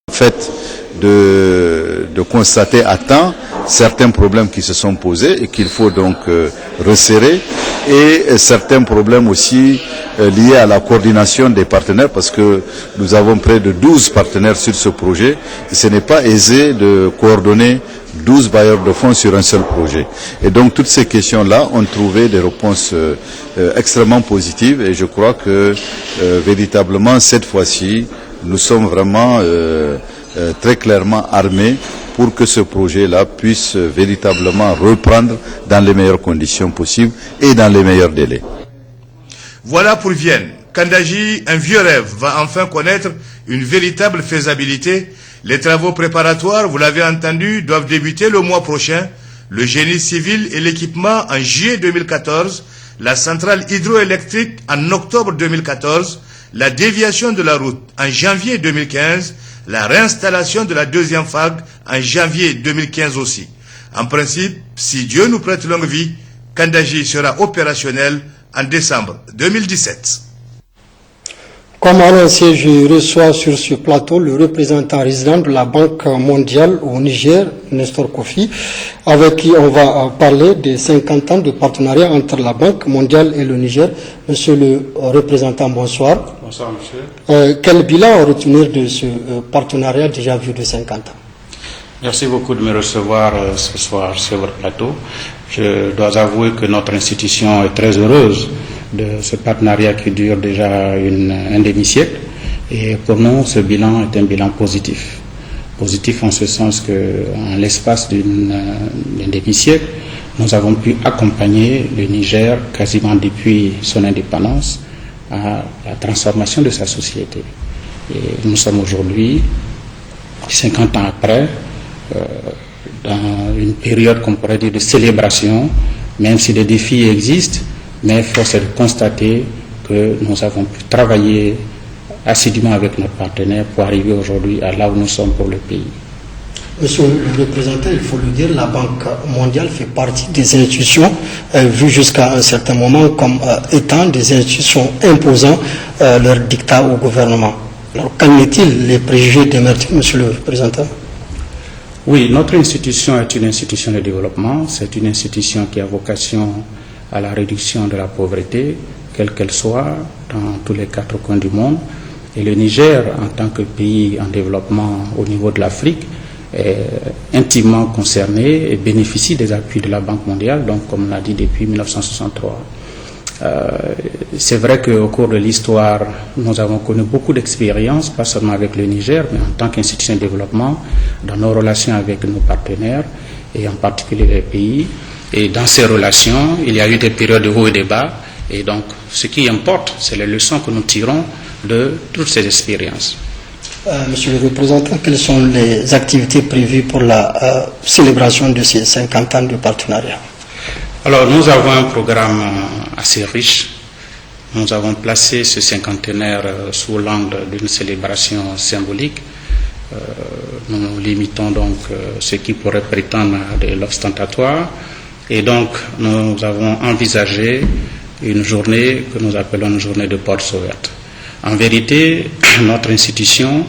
fait de constater à temps certains problèmes qui se sont posés et qu'il faut donc resserrer, et certains problèmes aussi liés à la coordination des partenaires, parce que nous avons près de 12 partenaires sur ce projet et ce n'est pas aisé de coordonner 12 bailleurs de fonds sur un seul projet. Et donc toutes ces questions-là ont trouvé des réponses extrêmement positives, et je crois que véritablement cette fois-ci nous sommes vraiment très clairement armés pour que ce projet-là puisse véritablement reprendre dans les meilleures conditions possibles et dans les meilleurs délais. Voilà pour Vienne. Kandaji, un vieux rêve, va enfin connaître une véritable faisabilité. Les travaux préparatoires, vous l'avez entendu, doivent débuter le mois prochain. Le génie civil et l'équipement en juillet 2014, la centrale hydroélectrique en octobre 2014, la déviation de la route en janvier 2015, la réinstallation de la deuxième vague en janvier 2015 aussi. En principe, si Dieu nous prête longue vie, Kandaji sera opérationnel en décembre 2017. Comme annoncé, je reçois sur ce plateau le représentant résident de la Banque mondiale au Niger, Nestor Kofi, avec qui on va parler des 50 ans de partenariat entre la Banque mondiale et le Niger. Monsieur le représentant, bonsoir. Bonsoir, monsieur. Quel bilan retenir de ce partenariat déjà vu de 50 ans? Merci beaucoup de me recevoir ce soir sur votre plateau. Je dois avouer que notre institution est très heureuse de ce partenariat qui dure déjà un demi-siècle. Et pour nous, ce bilan est un bilan positif. Positif en ce sens qu'en l'espace d'un demi-siècle, nous avons pu accompagner le Niger quasiment depuis son indépendance à la transformation de sa société. Et nous sommes aujourd'hui, 50 ans après, dans une période qu'on pourrait dire de célébration, même si des défis existent, mais force est de constater que nous avons pu travailler assidûment avec nos partenaires pour arriver aujourd'hui à là où nous sommes pour le pays. Monsieur le représentant, il faut le dire, la Banque mondiale fait partie des institutions vues jusqu'à un certain moment comme étant des institutions imposant leur dictat au gouvernement. Alors qu'en est-il les préjugés d'émerger, monsieur le représentant? Oui, notre institution est une institution de développement, c'est une institution qui a vocation à la réduction de la pauvreté, quelle qu'elle soit, dans tous les 4 coins du monde. Et le Niger, en tant que pays en développement au niveau de l'Afrique, est intimement concerné et bénéficie des appuis de la Banque mondiale, donc comme on l'a dit depuis 1963. C'est vrai qu'au cours de l'histoire, nous avons connu beaucoup d'expériences, pas seulement avec le Niger, mais en tant qu'institution de développement, dans nos relations avec nos partenaires, et en particulier les pays. Et dans ces relations, il y a eu des périodes de haut et de bas. Et donc, ce qui importe, c'est les leçons que nous tirons de toutes ces expériences. Monsieur le représentant, quelles sont les activités prévues pour la célébration de ces 50 ans de partenariat? Alors, nous avons un programme assez riche. Nous avons placé ce cinquantenaire sous l'angle d'une célébration symbolique. Nous limitons donc ce qui pourrait prétendre à de l'ostentatoire. Et donc, nous avons envisagé une journée que nous appelons une journée de portes ouvertes. En vérité, notre institution,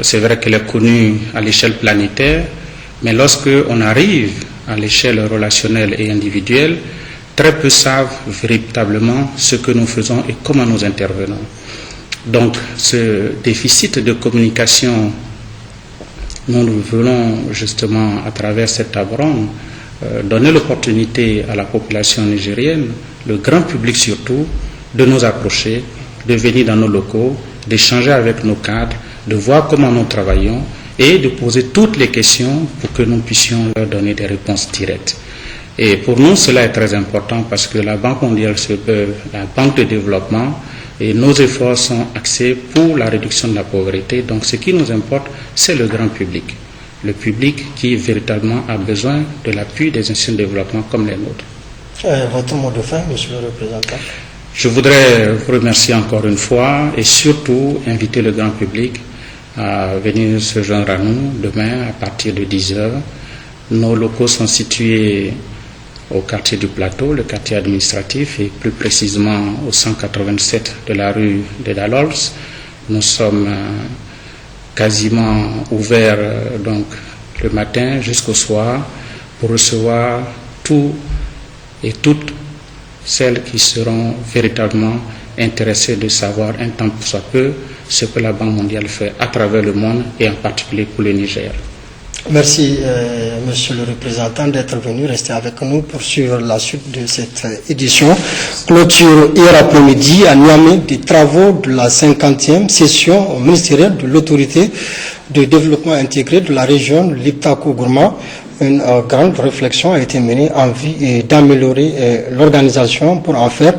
c'est vrai qu'elle est connue à l'échelle planétaire, mais lorsque on arrive à l'échelle relationnelle et individuelle, très peu savent véritablement ce que nous faisons et comment nous intervenons. Donc, ce déficit de communication, nous voulons justement, à travers cette table ronde, donner l'opportunité à la population nigérienne, le grand public surtout, de nous approcher, de venir dans nos locaux, d'échanger avec nos cadres, de voir comment nous travaillons et de poser toutes les questions pour que nous puissions leur donner des réponses directes. Et pour nous, cela est très important parce que la Banque mondiale se veut la banque de développement et nos efforts sont axés pour la réduction de la pauvreté. Donc ce qui nous importe, c'est le grand public. Le public qui véritablement a besoin de l'appui des institutions de développement comme les nôtres. Votre mot de fin, monsieur le représentant? Je voudrais vous remercier encore une fois et surtout inviter le grand public à venir se joindre à nous demain à partir de 10h. Nos locaux sont situés au quartier du Plateau, le quartier administratif, et plus précisément au 187 de la rue des Dalols. Nous sommes quasiment ouvert donc le matin jusqu'au soir pour recevoir tous et toutes celles qui seront véritablement intéressées de savoir un temps pour soit peu ce que la Banque mondiale fait à travers le monde et en particulier pour le Niger. Merci, monsieur le représentant, d'être venu rester avec nous pour suivre la suite de cette édition. Clôture hier après-midi à Niamey des travaux de la 50e session ministérielle de l'autorité de développement intégré de la région Liptako-Gourma. Une grande réflexion a été menée en vue d'améliorer l'organisation pour en faire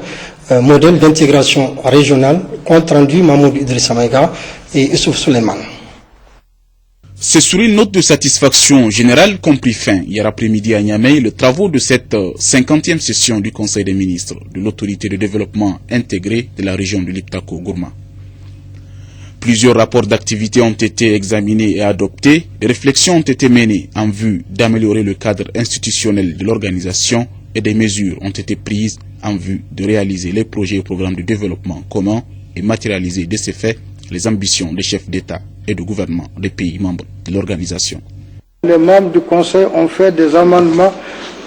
un modèle d'intégration régionale. Compte rendu Mahmoud Idrissa Maïga et Issouf Suleiman. C'est sur une note de satisfaction générale qu'ont pris fin hier après-midi à Niamey les travaux de cette 50e session du Conseil des ministres de l'autorité de développement intégré de la région de Liptako-Gourma. Plusieurs rapports d'activité ont été examinés et adoptés. Des réflexions ont été menées en vue d'améliorer le cadre institutionnel de l'organisation et des mesures ont été prises en vue de réaliser les projets et programmes de développement commun et matérialiser de ces faits les ambitions des chefs d'État et de gouvernement des pays membres de l'organisation. Les membres du Conseil ont fait des amendements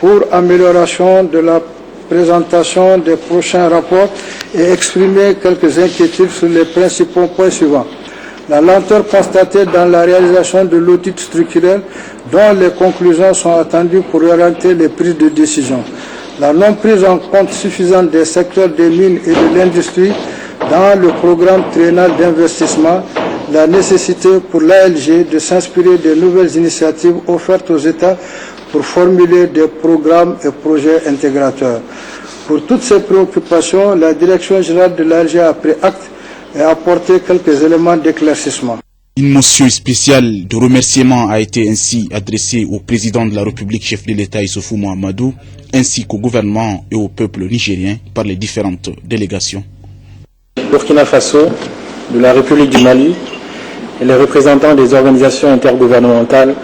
pour amélioration de la présentation des prochains rapports et exprimer quelques inquiétudes sur les principaux points suivants. La lenteur constatée dans la réalisation de l'audit structurel dont les conclusions sont attendues pour orienter les prises de décision. La non prise en compte suffisante des secteurs des mines et de l'industrie dans le programme triennal d'investissement, la nécessité pour l'ALG de s'inspirer des nouvelles initiatives offertes aux États pour formuler des programmes et projets intégrateurs. Pour toutes ces préoccupations, la Direction générale de l'ALG a pris acte et a apporté quelques éléments d'éclaircissement. Une motion spéciale de remerciement a été ainsi adressée au président de la République, chef de l'État Issoufou Mahamadou, ainsi qu'au gouvernement et au peuple nigérien par les différentes délégations. Burkina Faso, de la République du Mali et les représentants des organisations intergouvernementales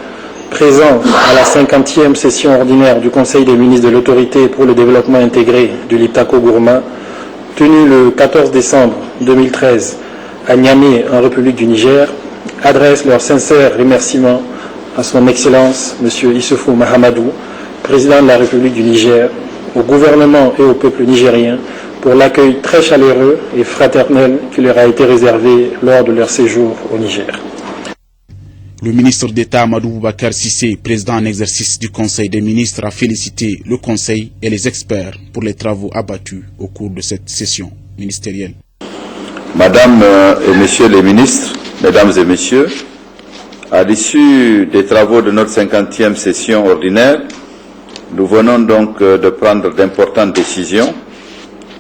présents à la 50e session ordinaire du Conseil des ministres de l'autorité pour le développement intégré de Liptako-Gourma, tenue le 14 décembre 2013 à Niamey, en République du Niger, adressent leurs sincères remerciements à son Excellence M. Issoufou Mahamadou, président de la République du Niger, au gouvernement et au peuple nigérien pour l'accueil très chaleureux et fraternel qui leur a été réservé lors de leur séjour au Niger. Le ministre d'État Amadou Boubacar Sissé, président en exercice du Conseil des ministres, a félicité le Conseil et les experts pour les travaux abattus au cours de cette session ministérielle. Madame et Messieurs les ministres, Mesdames et Messieurs, à l'issue des travaux de notre 50e session ordinaire, nous venons donc de prendre d'importantes décisions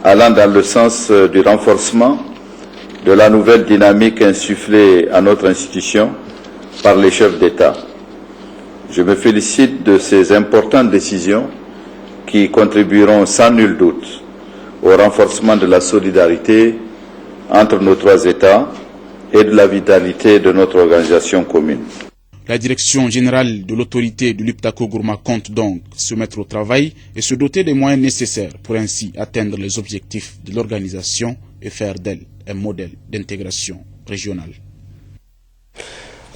allant dans le sens du renforcement de la nouvelle dynamique insufflée à notre institution par les chefs d'État. Je me félicite de ces importantes décisions qui contribueront sans nul doute au renforcement de la solidarité entre nos trois États et de la vitalité de notre organisation commune. La direction générale de l'autorité de Liptako-Gourma compte donc se mettre au travail et se doter des moyens nécessaires pour ainsi atteindre les objectifs de l'organisation et faire d'elle un modèle d'intégration régionale.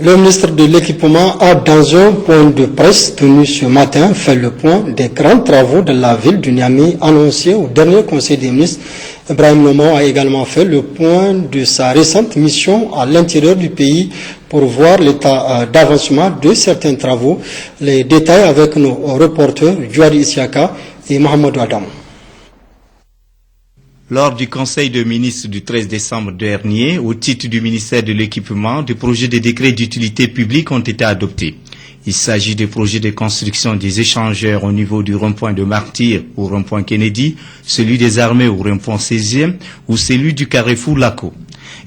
Le ministre de l'Équipement a, dans un point de presse tenu ce matin, fait le point des grands travaux de la ville du Niamey annoncés au dernier Conseil des ministres. Ibrahim Noman a également fait le point de sa récente mission à l'intérieur du pays pour voir l'état d'avancement de certains travaux. Les détails avec nos reporters Djouari Isiaka et Mohamed Adam. Lors du Conseil des ministres du 13 décembre dernier, au titre du ministère de l'Équipement, des projets de décrets d'utilité publique ont été adoptés. Il s'agit des projets de construction des échangeurs au niveau du rond-point de Martyr au rond-point Kennedy, celui des armées au rond-point 16e ou celui du carrefour Laco,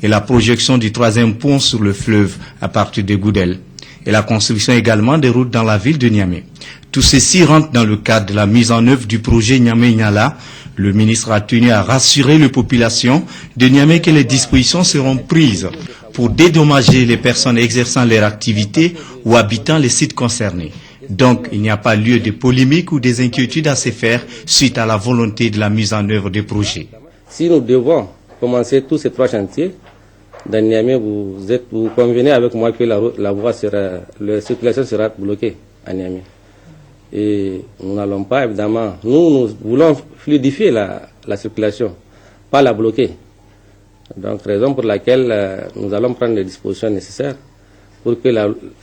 et la projection du troisième pont sur le fleuve à partir de Goudel, et la construction également des routes dans la ville de Niamey. Tout ceci rentre dans le cadre de la mise en œuvre du projet Niamey-Niala. Le ministre a tenu à rassurer les populations de Niamey que les dispositions seront prises pour dédommager les personnes exerçant leur activité ou habitant les sites concernés. Donc, il n'y a pas lieu de polémique ou des inquiétudes à se faire suite à la volonté de la mise en œuvre des projets. Si nous devons commencer tous ces trois chantiers, dans Niamey, vous convenez avec moi que la circulation sera bloquée à Niamey. Et nous n'allons pas, évidemment, nous voulons fluidifier la circulation, pas la bloquer. Donc, raison pour laquelle nous allons prendre les dispositions nécessaires pour que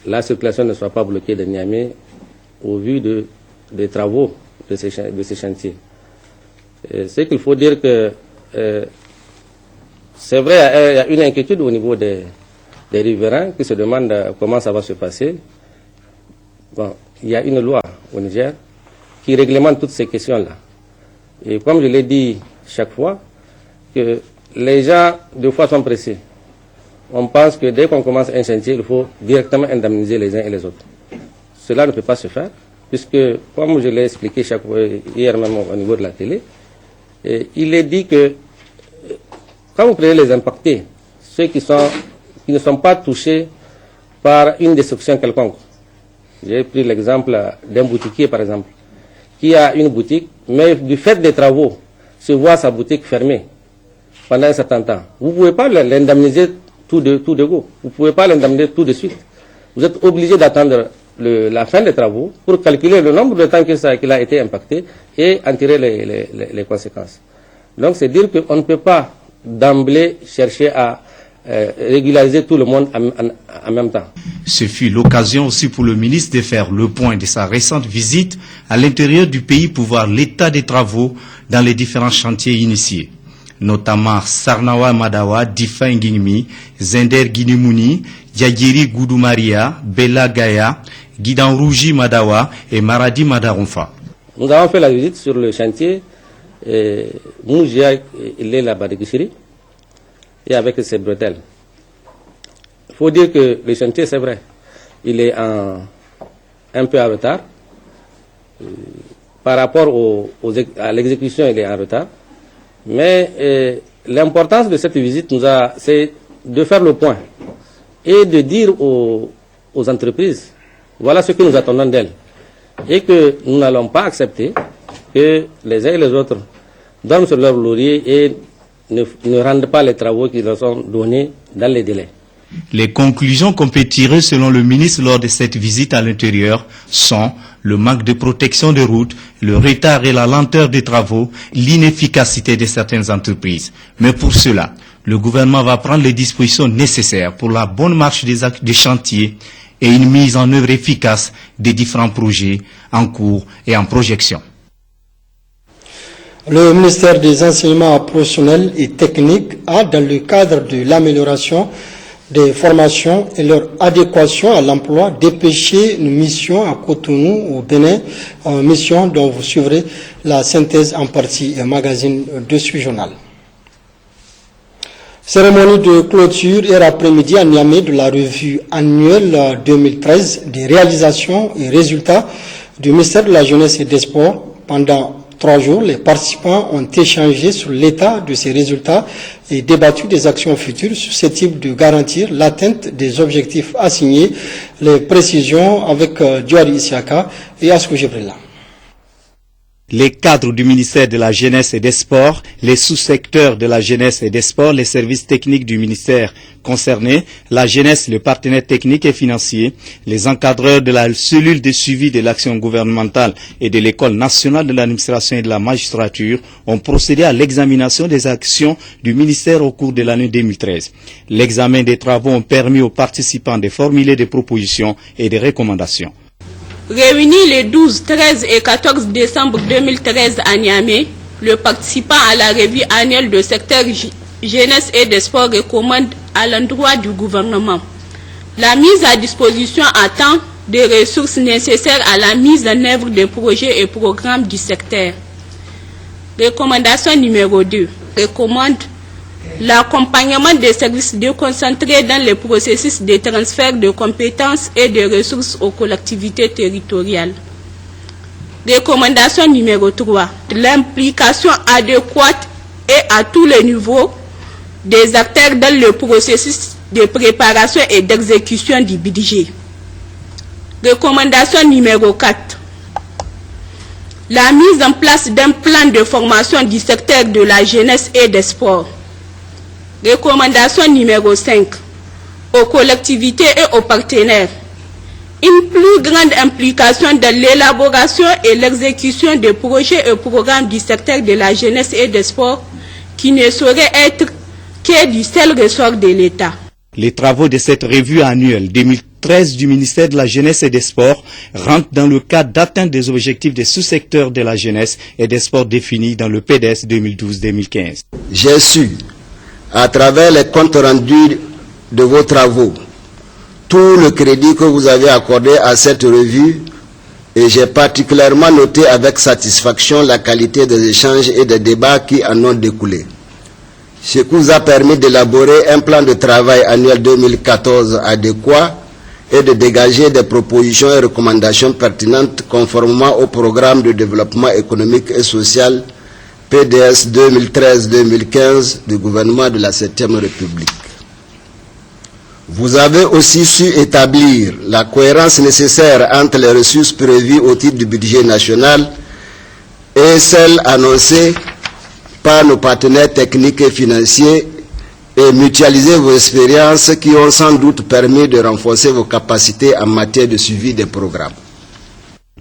la circulation ne soit pas bloquée de Niamey au vu des travaux de ces chantiers. Ce qu'il faut dire que c'est vrai, il y a une inquiétude au niveau des riverains qui se demandent comment ça va se passer. Bon, il y a une loi au Niger qui réglemente toutes ces questions-là. Et comme je l'ai dit chaque fois, que les gens, deux fois, sont pressés. On pense que dès qu'on commence un chantier, il faut directement indemniser les uns et les autres. Cela ne peut pas se faire, puisque, comme je l'ai expliqué hier même au niveau de la télé, il est dit que quand vous prenez les impactés, ceux qui ne sont pas touchés par une destruction quelconque, j'ai pris l'exemple d'un boutiquier par exemple, qui a une boutique, mais du fait des travaux, se voit sa boutique fermée pendant un certain temps. Vous ne pouvez pas l'indemniser tout de go. Vous ne pouvez pas l'indemniser tout de suite. Vous êtes obligé d'attendre la fin des travaux pour calculer le nombre de temps qu'il a été impacté et en tirer les conséquences. Donc c'est dire qu'on ne peut pas d'emblée chercher à régulariser tout le monde en même temps. Ce fut l'occasion aussi pour le ministre de faire le point de sa récente visite à l'intérieur du pays pour voir l'état des travaux dans les différents chantiers initiés, notamment Sarnawa Madawa, Difa Ngingmi, Zender Guinimouni, Diagiri Goudoumaria, Bella Gaya, Guidanrouji Madawa et Maradi Madaronfa. Nous avons fait la visite sur le chantier Moujia et la Badegishiri et avec ses bretelles. Il faut dire que le chantier, c'est vrai, il est un peu en retard. Par rapport à l'exécution, il est en retard. Mais l'importance de cette visite c'est de faire le point et de dire aux entreprises, voilà ce que nous attendons d'elles. Et que nous n'allons pas accepter que les uns et les autres dorment sur leur laurier et ne rendent pas les travaux qui leur sont donnés dans les délais. Les conclusions qu'on peut tirer selon le ministre lors de cette visite à l'intérieur sont le manque de protection des routes, le retard et la lenteur des travaux, l'inefficacité de certaines entreprises. Mais pour cela, le gouvernement va prendre les dispositions nécessaires pour la bonne marche des chantiers et une mise en œuvre efficace des différents projets en cours et en projection. Le ministère des Enseignements professionnels et techniques a, dans le cadre de l'amélioration des formations et leur adéquation à l'emploi, dépêché une mission à Cotonou, au Bénin, mission dont vous suivrez la synthèse en partie magazine de ce journal. Cérémonie de clôture hier après-midi à Niamey de la revue annuelle 2013 des réalisations et résultats du ministère de la Jeunesse et des Sports. Pendant 3 jours, les participants ont échangé sur l'état de ces résultats et débattu des actions futures susceptibles de garantir l'atteinte des objectifs assignés. Les précisions avec Diouari Isiaka et Askou Jibrila. Les cadres du ministère de la Jeunesse et des Sports, les sous-secteurs de la Jeunesse et des Sports, les services techniques du ministère concernés, la jeunesse, le partenaire technique et financier, les encadreurs de la cellule de suivi de l'action gouvernementale et de l'École nationale de l'administration et de la magistrature ont procédé à l'examination des actions du ministère au cours de l'année 2013. L'examen des travaux ont permis aux participants de formuler des propositions et des recommandations. Réunis les 12, 13 et 14 décembre 2013 à Niamey, le participant à la revue annuelle du secteur jeunesse et des sports recommande à l'endroit du gouvernement la mise à disposition à temps des ressources nécessaires à la mise en œuvre des projets et programmes du secteur. Recommandation numéro 2. Recommande l'accompagnement des services déconcentrés dans le processus de transfert de compétences et de ressources aux collectivités territoriales. Recommandation numéro 3. L'implication adéquate et à tous les niveaux des acteurs dans le processus de préparation et d'exécution du budget. Recommandation numéro 4. La mise en place d'un plan de formation du secteur de la jeunesse et des sports. Recommandation numéro 5. Aux collectivités et aux partenaires. Une plus grande implication dans l'élaboration et l'exécution des projets et programmes du secteur de la jeunesse et des sports qui ne sauraient être que du seul ressort de l'État. Les travaux de cette revue annuelle 2013 du ministère de la Jeunesse et des Sports rentrent dans le cadre d'atteinte des objectifs des sous-secteurs de la jeunesse et des sports définis dans le PDS 2012-2015. J'ai su, à travers les comptes rendus de vos travaux, tout le crédit que vous avez accordé à cette revue, et j'ai particulièrement noté avec satisfaction la qualité des échanges et des débats qui en ont découlé. Ce qui vous a permis d'élaborer un plan de travail annuel 2014 adéquat et de dégager des propositions et recommandations pertinentes conformément au programme de développement économique et social PDS 2013-2015 du gouvernement de la 7e République. Vous avez aussi su établir la cohérence nécessaire entre les ressources prévues au titre du budget national et celles annoncées par nos partenaires techniques et financiers et mutualiser vos expériences qui ont sans doute permis de renforcer vos capacités en matière de suivi des programmes.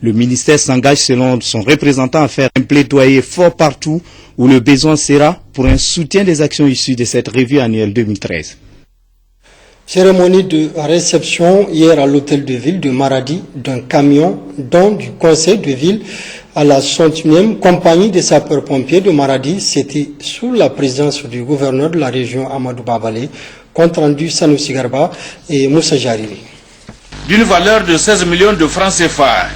Le ministère s'engage selon son représentant à faire un plaidoyer fort partout où le besoin sera pour un soutien des actions issues de cette revue annuelle 2013. Cérémonie de réception hier à l'hôtel de ville de Maradi d'un camion don du conseil de ville à la 61e compagnie des sapeurs-pompiers de Maradi. C'était sous la présidence du gouverneur de la région Amadou Babale, compte rendu Sanoussi Garba et Moussa Jariri. D'une valeur de 16 millions de francs CFA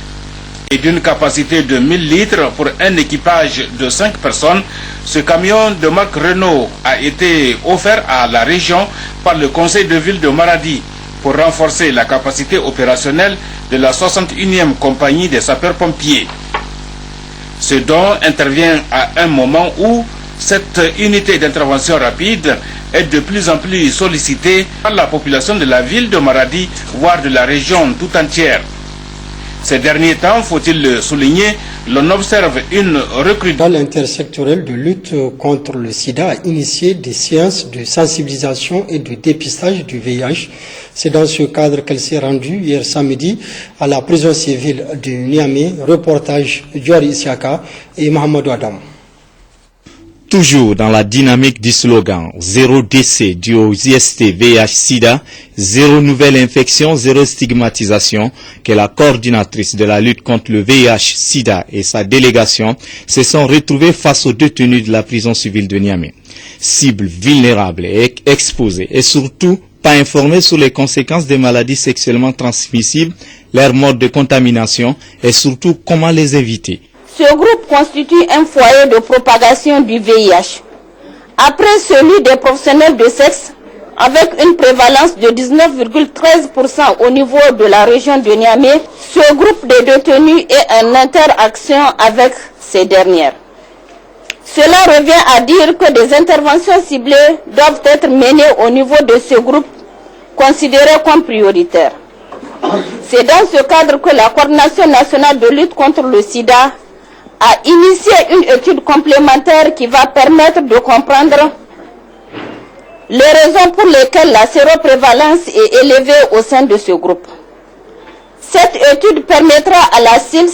et d'une capacité de 1000 litres pour un équipage de 5 personnes, ce camion de marque Renault a été offert à la région par le conseil de ville de Maradi pour renforcer la capacité opérationnelle de la 61e compagnie des sapeurs-pompiers. Ce don intervient à un moment où cette unité d'intervention rapide est de plus en plus sollicitée par la population de la ville de Maradi, voire de la région tout entière. Ces derniers temps, faut-il le souligner, l'on observe une recrudescence. L'intersectoriel de lutte contre le sida a initié des séances de sensibilisation et de dépistage du VIH. C'est dans ce cadre qu'elle s'est rendue hier samedi à la prison civile de Niamey. Reportage Diori Isiaka et Mohamed Adam. Toujours dans la dynamique du slogan « Zéro décès dû aux IST VIH-Sida, zéro nouvelle infection, zéro stigmatisation » que la coordinatrice de la lutte contre le VIH-Sida et sa délégation se sont retrouvés face aux détenus de la prison civile de Niamey. Cibles vulnérables et exposés et surtout pas informés sur les conséquences des maladies sexuellement transmissibles, leur mode de contamination et surtout comment les éviter. Ce groupe constitue un foyer de propagation du VIH. Après celui des professionnels de sexe, avec une prévalence de 19,13% au niveau de la région de Niamey, ce groupe de détenus est en interaction avec ces dernières. Cela revient à dire que des interventions ciblées doivent être menées au niveau de ce groupe considéré comme prioritaire. C'est dans ce cadre que la Coordination nationale de lutte contre le sida a initié une étude complémentaire qui va permettre de comprendre les raisons pour lesquelles la séroprévalence est élevée au sein de ce groupe. Cette étude permettra à la SILS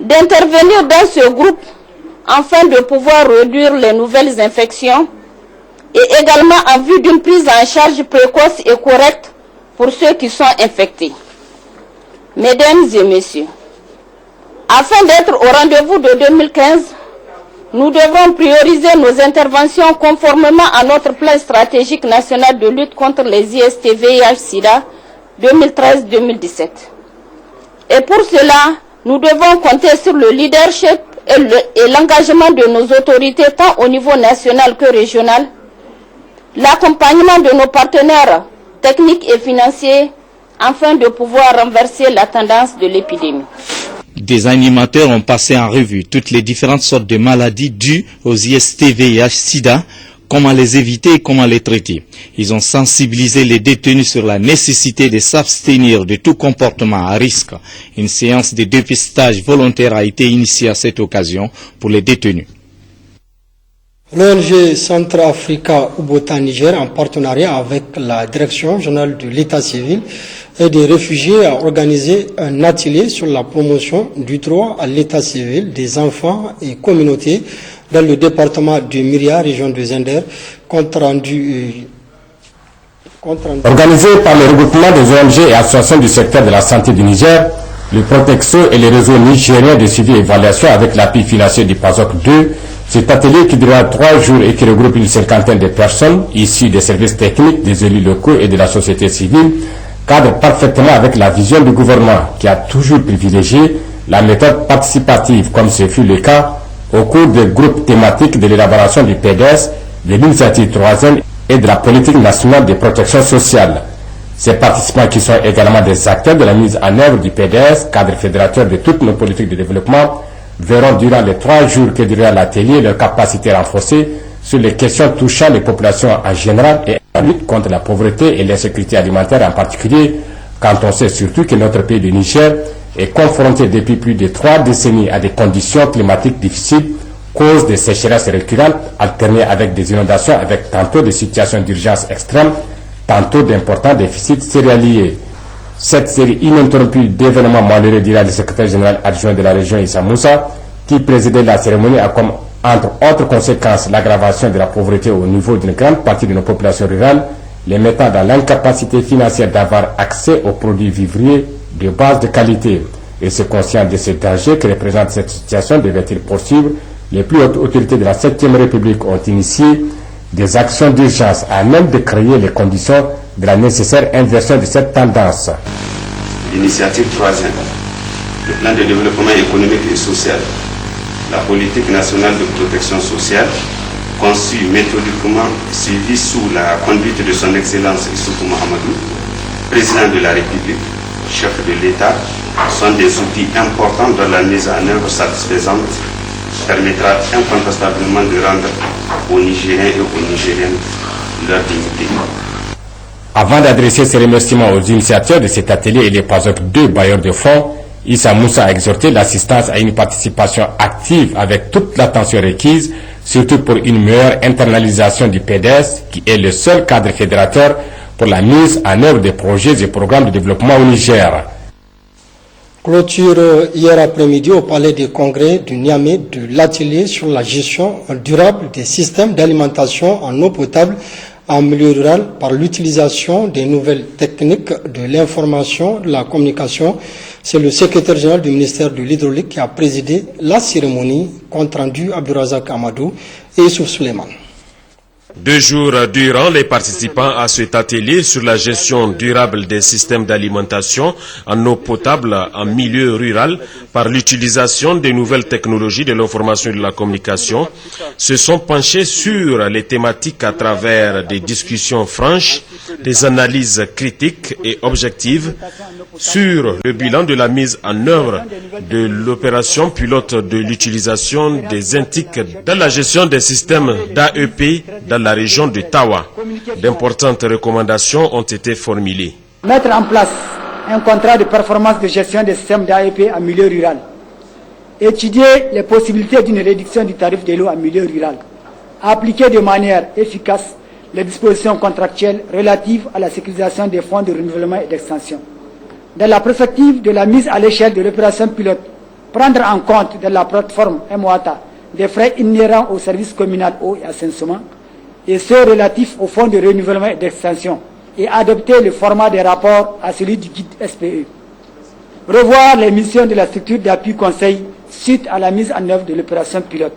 d'intervenir dans ce groupe afin de pouvoir réduire les nouvelles infections et également en vue d'une prise en charge précoce et correcte pour ceux qui sont infectés. Mesdames et messieurs, afin d'être au rendez-vous de 2015, nous devrons prioriser nos interventions conformément à notre plan stratégique national de lutte contre les IST VIH-Sida 2013-2017. Et pour cela, nous devons compter sur le leadership et l'engagement de nos autorités tant au niveau national que régional, l'accompagnement de nos partenaires techniques et financiers afin de pouvoir renverser la tendance de l'épidémie. Des animateurs ont passé en revue toutes les différentes sortes de maladies dues aux IST VIH-Sida, comment les éviter et comment les traiter. Ils ont sensibilisé les détenus sur la nécessité de s'abstenir de tout comportement à risque. Une séance de dépistage volontaire a été initiée à cette occasion pour les détenus. L'ONG Centrafrica Ubota Niger, en partenariat avec la Direction générale de l'État civil et des réfugiés, a organisé un atelier sur la promotion du droit à l'État civil des enfants et communautés dans le département de Myria, région de Zender, compte rendu. Organisé par le regroupement des ONG et associations du secteur de la santé du Niger, le Protexo et les réseaux nigériens de suivi et évaluation avec l'appui financier du PASOK 2, cet atelier qui durera 3 jours et qui regroupe une cinquantaine de personnes issues des services techniques, des élus locaux et de la société civile, cadre parfaitement avec la vision du gouvernement qui a toujours privilégié la méthode participative, comme ce fut le cas au cours des groupes thématiques de l'élaboration du PDS, de l'initiative 3e et de la politique nationale de protection sociale. Ces participants qui sont également des acteurs de la mise en œuvre du PDS, cadre fédérateur de toutes nos politiques de développement, verront durant les 3 jours que durera l'atelier leur capacité renforcée sur les questions touchant les populations en général et la lutte contre la pauvreté et l'insécurité alimentaire en particulier, quand on sait surtout que notre pays du Niger est confronté depuis plus de 3 décennies à des conditions climatiques difficiles, cause des sécheresses récurrentes alternées avec des inondations, avec tantôt des situations d'urgence extrêmes, tantôt d'importants déficits céréaliers. Cette série ininterrompue d'événements malheureux, dira le secrétaire général adjoint de la région Issa Moussa, qui présidait la cérémonie, a comme entre autres conséquences l'aggravation de la pauvreté au niveau d'une grande partie de nos populations rurales, les mettant dans l'incapacité financière d'avoir accès aux produits vivriers de base de qualité. Et se conscient de ce danger que représente cette situation, devait-il poursuivre, les plus hautes autorités de la 7e République ont initié des actions d'urgence à même de créer les conditions de la nécessaire inversion de cette tendance. L'initiative 3e, le plan de développement économique et social, la politique nationale de protection sociale, conçue méthodiquement, suivie sous la conduite de son Excellence Issoufou Mahamadou, président de la République, chef de l'État, sont des outils importants dans la mise en œuvre satisfaisante, permettra incontestablement de rendre aux Nigériens et aux Nigériennes leur dignité. Avant d'adresser ses remerciements aux initiateurs de cet atelier et les PASOK 2 bailleurs de fonds, Issa Moussa a exhorté l'assistance à une participation active avec toute l'attention requise, surtout pour une meilleure internalisation du PDS, qui est le seul cadre fédérateur pour la mise en œuvre des projets et programmes de développement au Niger. Clôture hier après-midi au Palais des Congrès du Niamey de l'atelier sur la gestion durable des systèmes d'alimentation en eau potable en milieu rural par l'utilisation des nouvelles techniques de l'information, de la communication. C'est le secrétaire général du ministère de l'Hydraulique qui a présidé la cérémonie, compte rendu Abdourazak Amadou et Youssouf Suleiman. 2 jours durant, les participants à cet atelier sur la gestion durable des systèmes d'alimentation en eau potable en milieu rural par l'utilisation des nouvelles technologies de l'information et de la communication se sont penchés sur les thématiques à travers des discussions franches, des analyses critiques et objectives sur le bilan de la mise en œuvre de l'opération pilote de l'utilisation des INTIC dans la gestion des systèmes d'AEP dans la région de Tawa. D'importantes recommandations ont été formulées. Mettre en place un contrat de performance de gestion des systèmes d'AEP en milieu rural. Étudier les possibilités d'une réduction du tarif de l'eau en milieu rural. Appliquer de manière efficace les dispositions contractuelles relatives à la sécurisation des fonds de renouvellement et d'extension. Dans la perspective de la mise à l'échelle de l'opération pilote, prendre en compte dans la plateforme MOATA des frais inhérents au service communal eau et assainissement et ceux relatifs au fonds de renouvellement et d'extension et adopter le format des rapports à celui du guide SPE. Revoir les missions de la structure d'appui conseil suite à la mise en œuvre de l'opération pilote.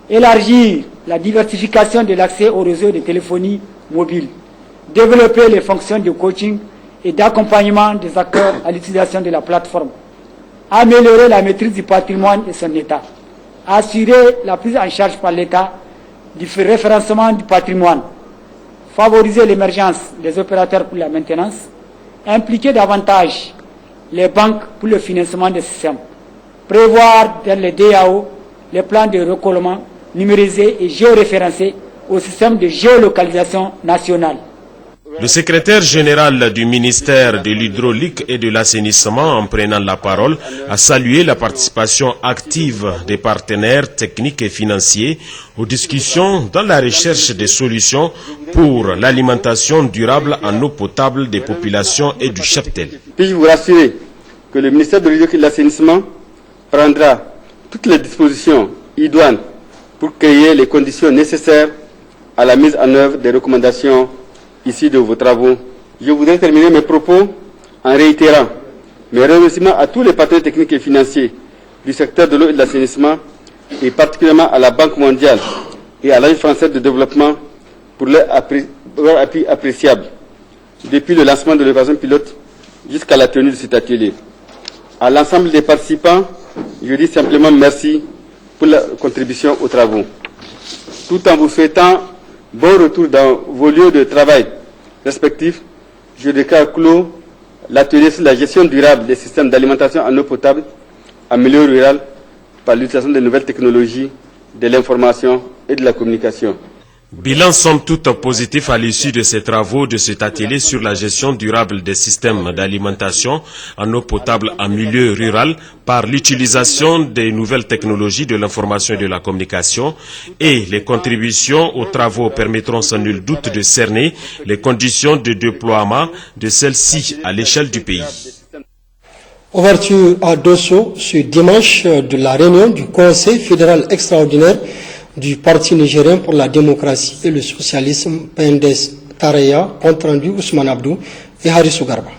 Élargir la diversification de l'accès au réseau de téléphonie mobile. Développer les fonctions de coaching et d'accompagnement des acteurs à l'utilisation de la plateforme. Améliorer la maîtrise du patrimoine et son état. Assurer la prise en charge par l'État du référencement du patrimoine. Favoriser l'émergence des opérateurs pour la maintenance. Impliquer davantage les banques pour le financement des systèmes. Prévoir dans les DAO les plans de recollement numérisés et géoréférencés au système de géolocalisation nationale. Le secrétaire général du ministère de l'Hydraulique et de l'Assainissement, en prenant la parole, a salué la participation active des partenaires techniques et financiers aux discussions dans la recherche des solutions pour l'alimentation durable en eau potable des populations et du cheptel. Puis-je vous rassurer que le ministère de l'Hydraulique et de l'Assainissement prendra toutes les dispositions idoines pour créer les conditions nécessaires à la mise en œuvre des recommandations ici de vos travaux. Je voudrais terminer mes propos en réitérant mes remerciements à tous les partenaires techniques et financiers du secteur de l'eau et de l'assainissement et particulièrement à la Banque mondiale et à l'Agence française de développement pour leur appui appréciable depuis le lancement de l'opération pilote jusqu'à la tenue de cet atelier. À l'ensemble des participants, je dis simplement merci pour la contribution aux travaux, tout en vous souhaitant bon retour dans vos lieux de travail respectifs. Je déclare clos l'atelier sur la gestion durable des systèmes d'alimentation en eau potable en milieu rural par l'utilisation des nouvelles technologies de l'information et de la communication. Bilan somme toute positif à l'issue de ces travaux de cet atelier sur la gestion durable des systèmes d'alimentation en eau potable en milieu rural par l'utilisation des nouvelles technologies de l'information et de la communication, et les contributions aux travaux permettront sans nul doute de cerner les conditions de déploiement de celles-ci à l'échelle du pays. Ouverture à Dosso ce dimanche de la réunion du Conseil fédéral extraordinaire du Parti nigérien pour la démocratie et le socialisme, PNDS Taraya, compte rendu Ousmane Abdou et Harissou Garba.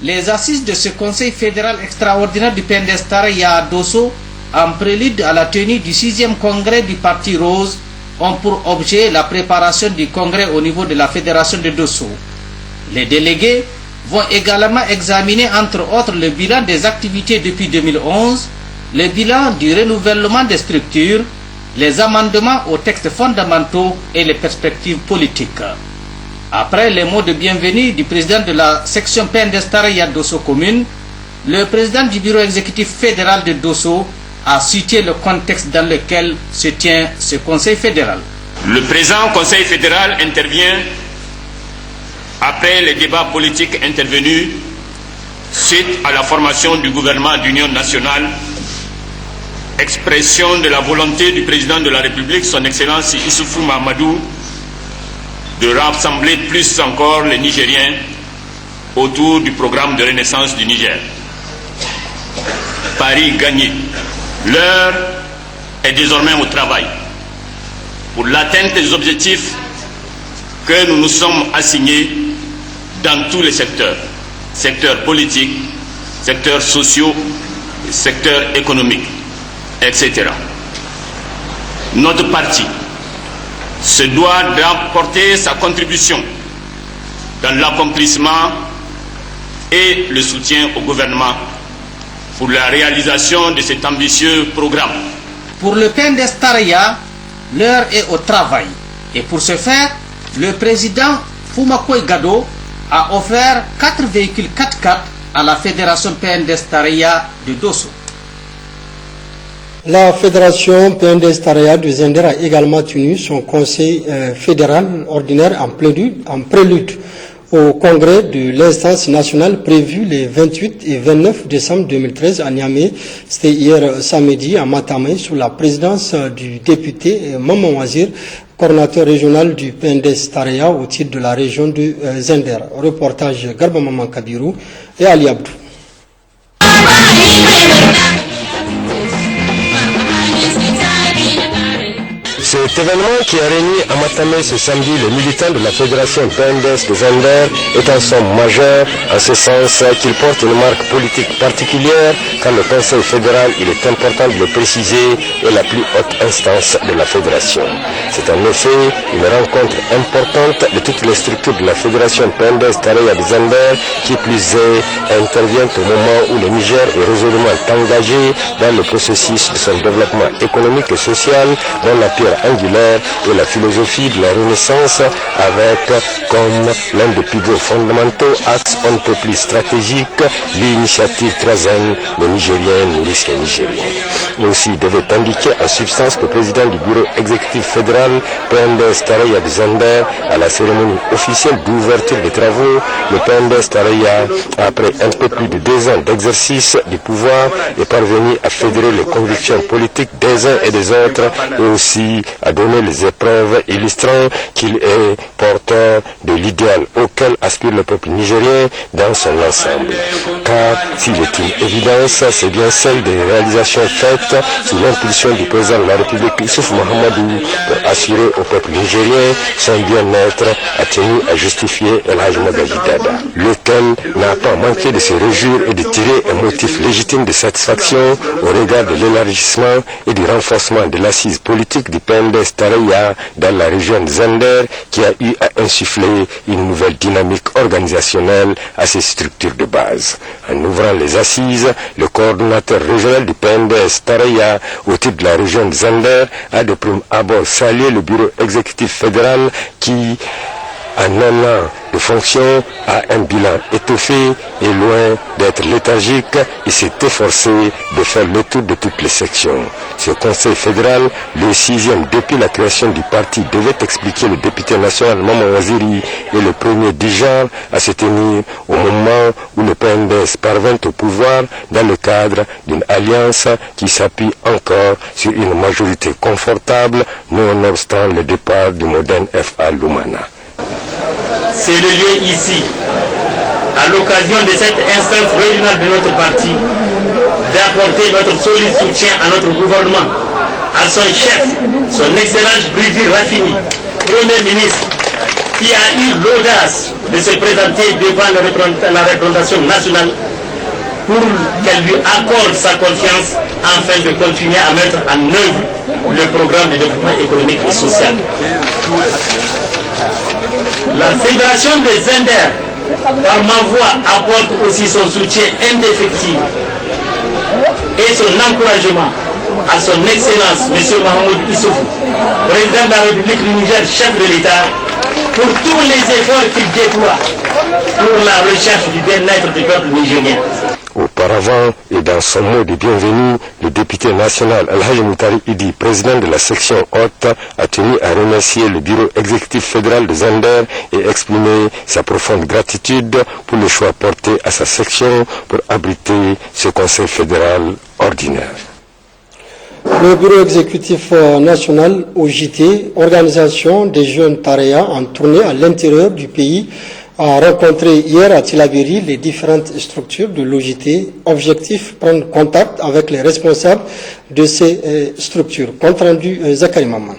Les assises de ce Conseil fédéral extraordinaire du PNDS Taraya à Dosso, en prélude à la tenue du 6e congrès du Parti Rose, ont pour objet la préparation du congrès au niveau de la fédération de Dosso. Les délégués vont également examiner entre autres le bilan des activités depuis 2011, le bilan du renouvellement des structures, les amendements aux textes fondamentaux et les perspectives politiques. Après les mots de bienvenue du président de la section PNDS Taraya Dosso Commune, le président du bureau exécutif fédéral de Dosso a cité le contexte dans lequel se tient ce conseil fédéral. Le présent conseil fédéral intervient après les débats politiques intervenus suite à la formation du gouvernement d'union nationale, expression de la volonté du président de la République, son Excellence Issoufou Mahamadou, de rassembler plus encore les Nigériens autour du programme de renaissance du Niger. Paris gagné. L'heure est désormais au travail pour l'atteinte des objectifs que nous nous sommes assignés dans tous les secteurs, secteurs politiques, secteurs sociaux, secteurs économiques, etc. Notre parti se doit d'apporter sa contribution dans l'accomplissement et le soutien au gouvernement pour la réalisation de cet ambitieux programme. Pour le PNDS Taraya, l'heure est au travail. Et pour ce faire, le président Foumakoy Gado a offert 4 véhicules 4x4 à la fédération PNDS Taraya de Dosso. La fédération PNDS Taraya de Zender a également tenu son conseil fédéral ordinaire en prélude au congrès de l'instance nationale prévu les 28 et 29 décembre 2013 à Niamey. C'était hier samedi à Matamé sous la présidence du député Maman Wazir, coordinateur régional du PNDS Taraya au titre de la région de Zender. Reportage Garba Maman Kabirou et Ali Abdou. Cet événement qui a réuni à Matamé ce samedi les militants de la fédération PNDS de Zender est en somme majeur, en ce sens qu'il porte une marque politique particulière quand le Conseil fédéral, il est important de le préciser, est la plus haute instance de la fédération. C'est en effet une rencontre importante de toutes les structures de la fédération PNDS Taraya de Zender qui plus est intervient au moment où le Niger est résolument engagé dans le processus de son développement économique et social dont la pierre pendulaire et la philosophie de la Renaissance avec comme l'un des pivots fondamentaux, axe un peu plus stratégique, l'initiative 3N, les Nigériens nourrissent les Nigériens. Il aussi devait indiquer en substance que le président du bureau exécutif fédéral, PNDS Taraya de Zander, à la cérémonie officielle d'ouverture des travaux, le PNDS Taraya, après un peu plus de 2 ans d'exercice du pouvoir, est parvenu à fédérer les convictions politiques des uns et des autres et aussi à donner les épreuves illustrant qu'il est porteur de l'idéal auquel aspire le peuple nigérien dans son ensemble. Car s'il est une évidence, c'est bien celle des réalisations faites sous l'impulsion du président de la République Issouf Mahamadou pour assurer au peuple nigérien son bien-être a tenu à justifier El Hajj Magaji Dada, lequel n'a pas manqué de se réjouir et de tirer un motif légitime de satisfaction au regard de l'élargissement et du renforcement de l'assise politique du PNDS Taraya dans la région de Zander qui a eu à insuffler une nouvelle dynamique organisationnelle à ses structures de base. En ouvrant les assises, le coordonnateur régional du PNDS Taraya au titre de la région de Zander a de prime abord salué le bureau exécutif fédéral qui, en un an de fonction, a un bilan étoffé et loin d'être léthargique, il s'est efforcé de faire le tour de toutes les sections. Ce conseil fédéral, le 6e depuis la création du parti, devait expliquer le député national Maman Waziri et le premier du genre à se tenir au moment où le PNDS parvint au pouvoir dans le cadre d'une alliance qui s'appuie encore sur une majorité confortable, nonobstant le départ du moderne FA Lumana. C'est le lieu ici, à l'occasion de cette instance régionale de notre parti, d'apporter notre solide soutien à notre gouvernement, à son chef, son excellence Brigitte Raffini, Premier ministre, qui a eu l'audace de se présenter devant la représentation nationale pour qu'elle lui accorde sa confiance afin de continuer à mettre en œuvre le programme de développement économique et social. La Fédération des Zender, par ma voix, apporte aussi son soutien indéfectible et son encouragement à son Excellence, M. Mahmoud Issoufou, président de la République du Niger, chef de l'État, pour tous les efforts qu'il déploie pour la recherche du bien-être du peuple nigérien. Auparavant, et dans son mot de bienvenue, le député national Al-Hajj Moutari Idi, président de la section haute, a tenu à remercier le bureau exécutif fédéral de Zander et exprimer sa profonde gratitude pour le choix porté à sa section pour abriter ce conseil fédéral ordinaire. Le bureau exécutif national OJT, organisation des jeunes Taraya en tournée à l'intérieur du pays, a rencontré hier à Tillabéri les différentes structures de l'OJT. Objectif, prendre contact avec les responsables de ces structures. Compte rendu Zakari Maman.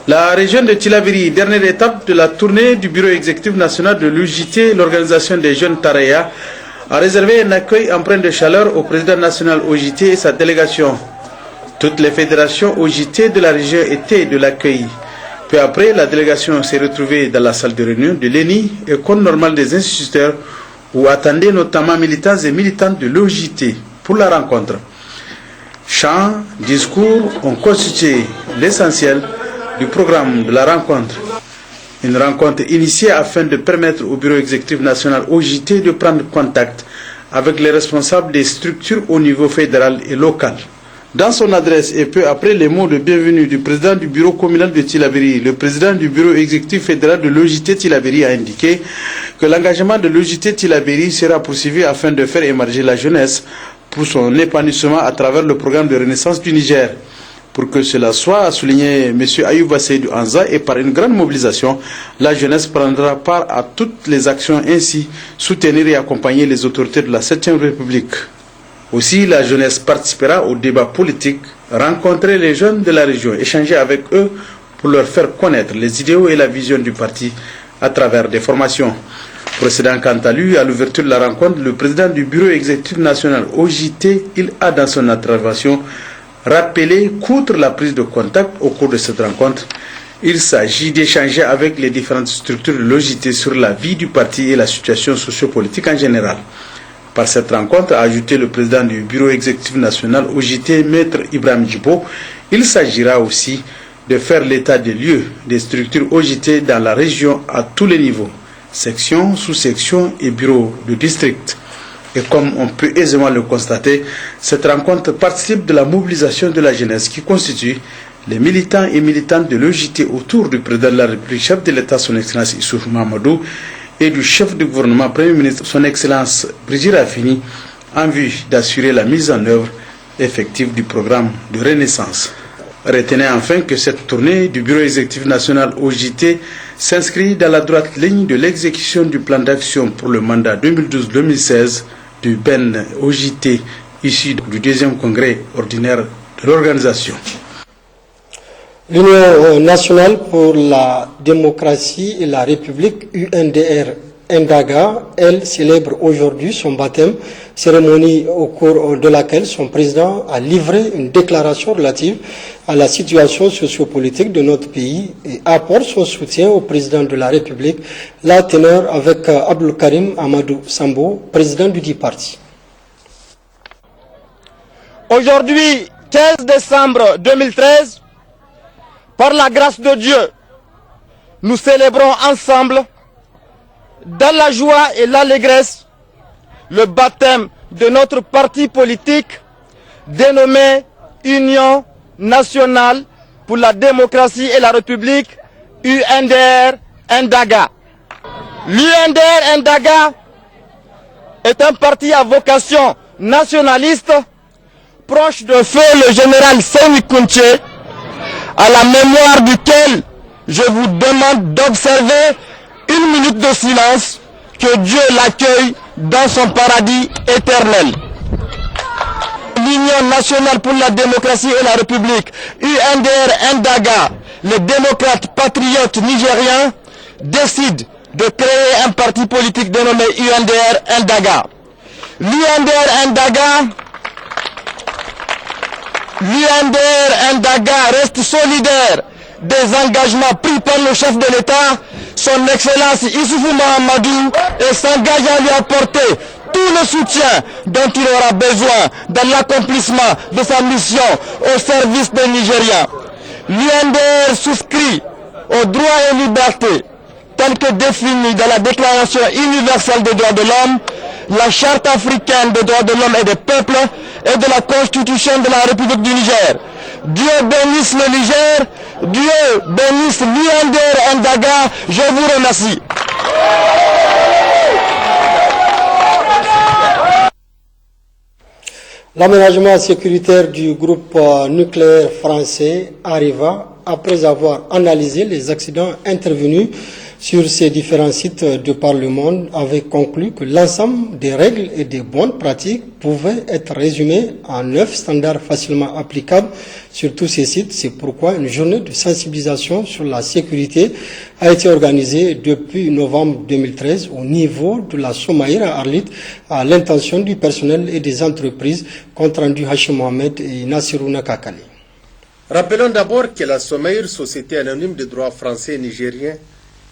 La région de Tillabéri, dernière étape de la tournée du bureau exécutif national de l'OJT, l'organisation des jeunes Taraya, a réservé un accueil empreint de chaleur au président national OJT et sa délégation. Toutes les fédérations OJT de la région étaient de l'accueil. Peu après, la délégation s'est retrouvée dans la salle de réunion de l'ENI, école normale des instituteurs, où attendaient notamment militants et militantes de l'OJT pour la rencontre. Chants, discours ont constitué l'essentiel du programme de la rencontre. Une rencontre initiée afin de permettre au bureau exécutif national OJT de prendre contact avec les responsables des structures au niveau fédéral et local. Dans son adresse et peu après les mots de bienvenue du président du bureau communal de Tillabéri, le président du bureau exécutif fédéral de l'OJT Tillabéri a indiqué que l'engagement de l'OJT Tillabéri sera poursuivi afin de faire émerger la jeunesse pour son épanouissement à travers le programme de renaissance du Niger. Pour que cela soit, a souligné M. Ayouba Seydou Anza, et par une grande mobilisation, la jeunesse prendra part à toutes les actions, ainsi soutenir et accompagner les autorités de la 7e République. Aussi, la jeunesse participera au débat politique, rencontrer les jeunes de la région, échanger avec eux pour leur faire connaître les idéaux et la vision du parti à travers des formations. Procédant quant à lui à l'ouverture de la rencontre, le président du bureau exécutif national OJT, il a dans son intervention rappelé qu'outre la prise de contact au cours de cette rencontre, Il s'agit d'échanger avec les différentes structures de l'OJT sur la vie du parti et la situation sociopolitique en général. Par cette rencontre, a ajouté le président du bureau exécutif national OJT, Maître Ibrahim Djibo, il s'agira aussi de faire l'état des lieux des structures OJT dans la région à tous les niveaux, sections, sous-sections et bureaux de district. Et comme on peut aisément le constater, cette rencontre participe de la mobilisation de la jeunesse qui constitue les militants et militantes de l'OJT autour du président de la République, chef de l'État, son Excellence Issoufou Mahamadou, et du chef du gouvernement, Premier ministre, son Excellence Brigitte Raffini, en vue d'assurer la mise en œuvre effective du programme de renaissance. Retenez enfin que cette tournée du Bureau exécutif national OJT s'inscrit dans la droite ligne de l'exécution du plan d'action pour le mandat 2012-2016 du BEN OJT, issu du deuxième congrès ordinaire de l'organisation. L'Union nationale pour la démocratie et la République, UNDR Ndaga, elle célèbre aujourd'hui son baptême, cérémonie au cours de laquelle son président a livré une déclaration relative à la situation sociopolitique de notre pays et apporte son soutien au président de la République, la teneur avec Abdul Karim Amadou Sambo, président du dit parti. Aujourd'hui, 15 décembre 2013, par la grâce de Dieu, nous célébrons ensemble, dans la joie et l'allégresse, le baptême de notre parti politique dénommé Union nationale pour la démocratie et la République, UNDR Ndaga. L'UNDR Ndaga est un parti à vocation nationaliste, proche de feu le général Séni Kountché, à la mémoire duquel je vous demande d'observer une minute de silence, que Dieu l'accueille dans son paradis éternel. L'Union nationale pour la démocratie et la République, UNDR Ndaga, les démocrates patriotes nigériens, décident de créer un parti politique dénommé UNDR Ndaga. L'UNDR Ndaga reste solidaire des engagements pris par le chef de l'État, son Excellence Issoufou Mahamadou, et s'engage à lui apporter tout le soutien dont il aura besoin dans l'accomplissement de sa mission au service des Nigériens. L'UNDR souscrit aux droits et libertés tels que définis dans la Déclaration universelle des droits de l'homme, la Charte africaine des droits de l'homme et des peuples et de la Constitution de la République du Niger. Dieu bénisse le Niger, Dieu bénisse l'UNDR Ndaga, je vous remercie. L'aménagement sécuritaire du groupe nucléaire français Areva, après avoir analysé les accidents intervenus sur ces différents sites de par le monde, avait conclu que l'ensemble des règles et des bonnes pratiques pouvaient être résumées en 9 standards facilement applicables sur tous ces sites. C'est pourquoi une journée de sensibilisation sur la sécurité a été organisée depuis novembre 2013 au niveau de la Somaïr à Arlit, à l'intention du personnel et des entreprises, compte rendu Hachim Mohamed et Nassirouna Kakali. Rappelons d'abord que la Somaïr, société anonyme de droit français et nigérien,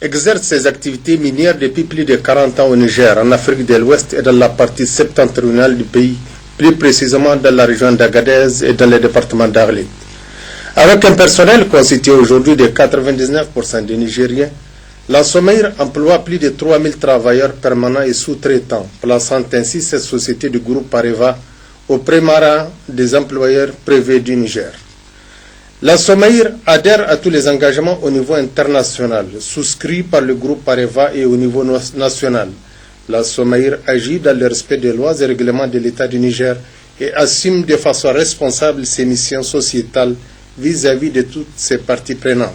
exerce ses activités minières depuis plus de 40 ans au Niger, en Afrique de l'Ouest et dans la partie septentrionale du pays, plus précisément dans la région d'Agadez et dans le département d'Arlit. Avec un personnel constitué aujourd'hui de 99% des Nigériens, la Somaïr emploie plus de 3000 travailleurs permanents et sous-traitants, plaçant ainsi cette société du groupe Areva au premier rang des employeurs privés du Niger. La Somaïr adhère à tous les engagements au niveau international, souscrits par le groupe Areva et au niveau national. La Somaïr agit dans le respect des lois et règlements de l'État du Niger et assume de façon responsable ses missions sociétales vis-à-vis de toutes ses parties prenantes.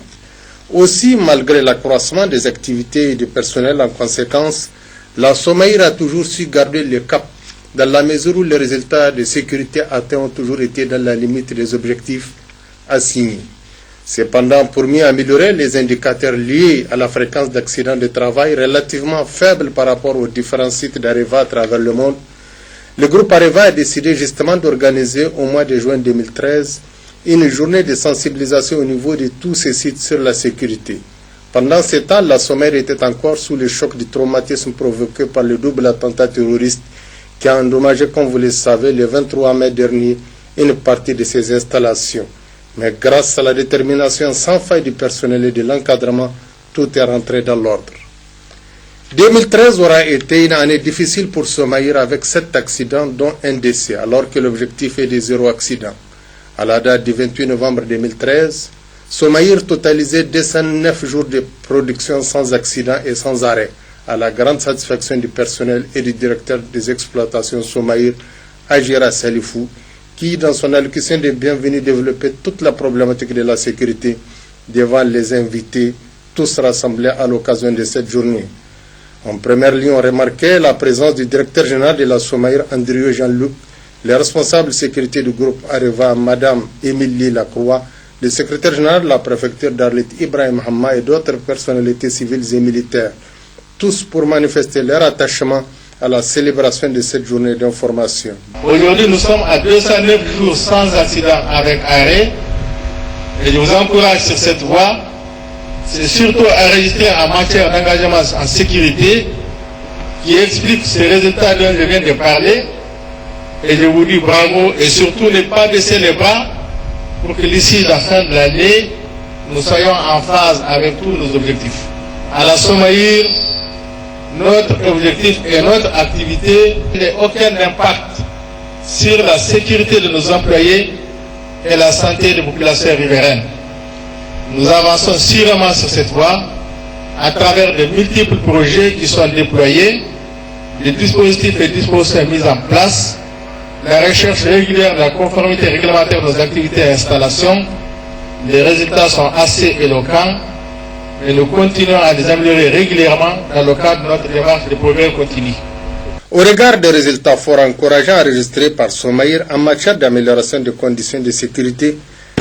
Aussi, malgré l'accroissement des activités et du personnel en conséquence, la Somaïr a toujours su garder le cap, dans la mesure où les résultats de sécurité atteints ont toujours été dans la limite des objectifs assignés. Cependant, pour mieux améliorer les indicateurs liés à la fréquence d'accidents de travail relativement faible par rapport aux différents sites d'Areva à travers le monde, le groupe Areva a décidé justement d'organiser au mois de juin 2013 une journée de sensibilisation au niveau de tous ces sites sur la sécurité. Pendant ce temps, la Somaïr était encore sous le choc du traumatisme provoqué par le double attentat terroriste qui a endommagé, comme vous le savez, le 23 mai dernier, une partie de ses installations. Mais grâce à la détermination sans faille du personnel et de l'encadrement, tout est rentré dans l'ordre. 2013 aura été une année difficile pour Somaïr avec 7 accidents dont un décès, alors que l'objectif est de 0 accident. À la date du 28 novembre 2013, Somaïr totalisait 209 jours de production sans accident et sans arrêt, à la grande satisfaction du personnel et du directeur des exploitations Somaïr, Ajira Salifou, qui, dans son allocution de bienvenue, développait toute la problématique de la sécurité devant les invités, tous rassemblés à l'occasion de cette journée. En première ligne, on remarquait la présence du directeur général de la Somaïr, Andrieux Jean-Luc, les responsables de sécurité du groupe Areva, Madame Émilie Lacroix, le secrétaire général de la préfecture d'Arlit, Ibrahim Hamma, et d'autres personnalités civiles et militaires, tous pour manifester leur attachement à la célébration de cette journée d'information. Aujourd'hui, nous sommes à 209 jours sans accident avec arrêt, et je vous encourage sur cette voie. C'est surtout enregistré en matière d'engagement en sécurité qui explique ces résultats dont je viens de parler. Et je vous dis bravo et surtout ne pas baisser les bras pour que d'ici la fin de l'année, nous soyons en phase avec tous nos objectifs. À la Somaïr, notre objectif et notre activité n'a aucun impact sur la sécurité de nos employés et la santé des populations riveraines. Nous avançons sûrement sur cette voie à travers de multiples projets qui sont déployés, des dispositifs et dispositions mis en place, la recherche régulière de la conformité réglementaire de nos activités et installations. Les résultats sont assez éloquents et nous continuons à les améliorer régulièrement dans le cadre de notre démarche de progrès continu. Au regard des résultats forts encourageants enregistrés par Somaïr en matière d'amélioration des conditions de sécurité,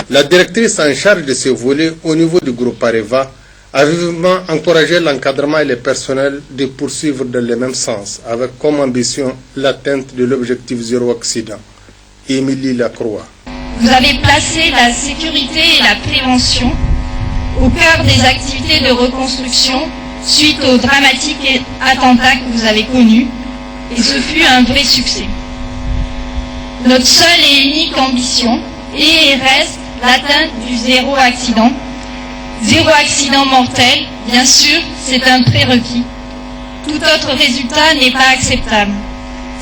la directrice en charge de ce volet au niveau du groupe Areva a vivement encouragé l'encadrement et le personnel de poursuivre dans le même sens, avec comme ambition l'atteinte de l'objectif 0 accident. Émilie Lacroix. Vous avez placé la sécurité et la prévention au cœur des activités de reconstruction suite aux dramatiques attentats que vous avez connus, et ce fut un vrai succès. Notre seule et unique ambition est et reste l'atteinte du 0 accident. 0 accident mortel, bien sûr, c'est un prérequis. Tout autre résultat n'est pas acceptable.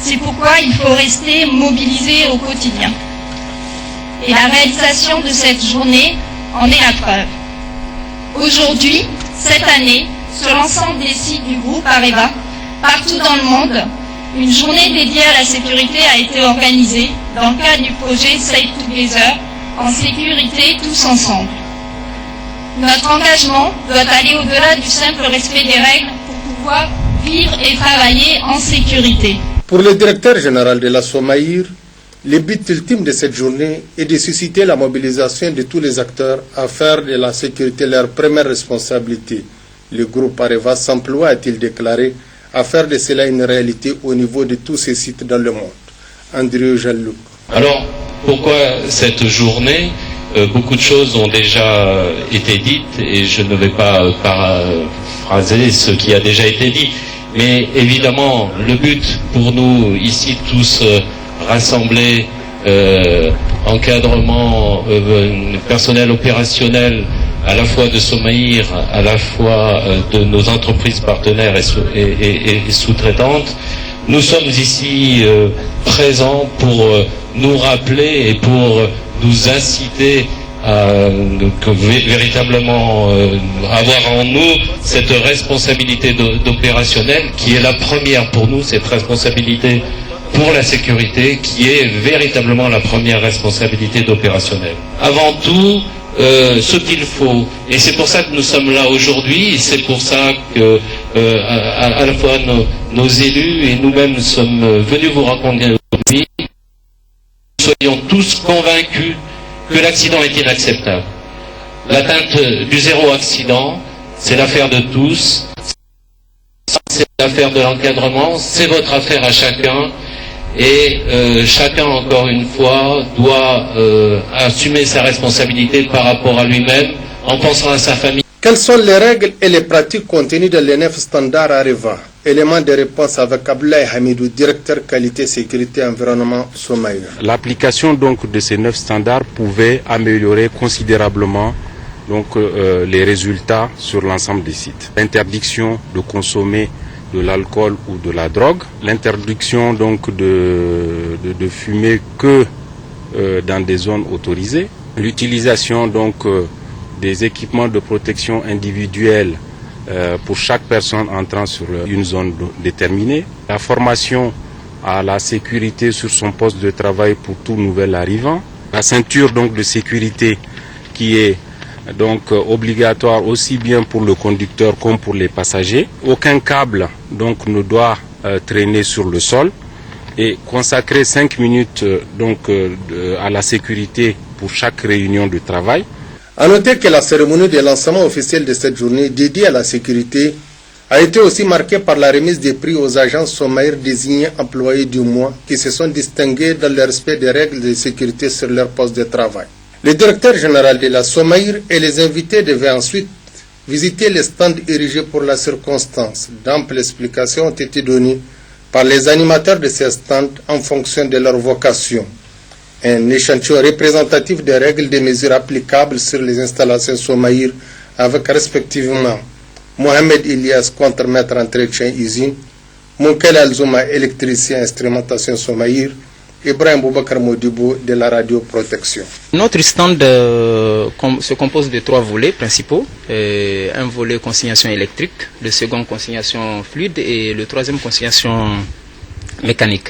C'est pourquoi il faut rester mobilisé au quotidien. Et la réalisation de cette journée en est la preuve. Aujourd'hui, cette année, sur l'ensemble des sites du groupe Areva, partout dans le monde, une journée dédiée à la sécurité a été organisée dans le cadre du projet Safe Together, en sécurité tous ensemble. Notre engagement doit aller au-delà du simple respect des règles pour pouvoir vivre et travailler en sécurité. Pour le directeur général de la Somaïr, le but ultime de cette journée est de susciter la mobilisation de tous les acteurs à faire de la sécurité leur première responsabilité. Le groupe Areva s'emploie, a-t-il déclaré, à faire de cela une réalité au niveau de tous ces sites dans le monde. Andrieux Jean-Luc. Alors, pourquoi cette journée? Beaucoup de choses ont déjà été dites et je ne vais pas paraphraser ce qui a déjà été dit. Mais évidemment, le but pour nous, ici tous rassemblés, encadrement, personnel opérationnel, à la fois de Somaïr, à la fois de nos entreprises partenaires et sous-traitantes, nous sommes ici présents pour nous rappeler et pour nous inciter à véritablement avoir en nous cette responsabilité d'opérationnel qui est la première pour nous, cette responsabilité pour la sécurité qui est véritablement la première responsabilité d'opérationnel. Avant tout, ce qu'il faut, et c'est pour ça que nous sommes là aujourd'hui, c'est pour ça que à la fois nos élus et nous-mêmes sommes venus vous rencontrer aujourd'hui, soyons tous convaincus que l'accident est inacceptable. L'atteinte du 0 accident, c'est l'affaire de tous, c'est l'affaire de l'encadrement, c'est votre affaire à chacun, et chacun, encore une fois, doit assumer sa responsabilité par rapport à lui-même en pensant à sa famille. Quelles sont les règles et les pratiques contenues dans les 9 standards Areva? Élément de réponse avec Abdoulaye Hamidou, directeur qualité, sécurité, environnement, Somaïr. L'application donc de ces 9 standards pouvait améliorer considérablement donc, les résultats sur l'ensemble des sites. L'interdiction de consommer de l'alcool ou de la drogue, l'interdiction donc de fumer que dans des zones autorisées, l'utilisation donc des équipements de protection individuelle pour chaque personne entrant sur une zone déterminée, la formation à la sécurité sur son poste de travail pour tout nouvel arrivant, la ceinture donc de sécurité qui est donc obligatoire aussi bien pour le conducteur comme pour les passagers. Aucun câble donc ne doit traîner sur le sol et consacrer 5 minutes donc à la sécurité pour chaque réunion de travail. A noter que la cérémonie de lancement officiel de cette journée dédiée à la sécurité a été aussi marquée par la remise des prix aux agents Somaïr désignés employés du mois qui se sont distingués dans le respect des règles de sécurité sur leur poste de travail. Le directeur général de la Somaïr et les invités devaient ensuite visiter les stands érigés pour la circonstance. D'amples explications ont été données par les animateurs de ces stands en fonction de leur vocation. Un échantillon représentatif des règles des mesures applicables sur les installations Somaïr avec respectivement Mohamed Ilyas, contremaître entretien usine, Moukel Alzouma, électricien instrumentation Somaïr, Ibrahim Boubacar Modibo de la radioprotection. Notre stand se compose de 3 volets principaux, un volet consignation électrique, le second consignation fluide et le troisième consignation mécanique.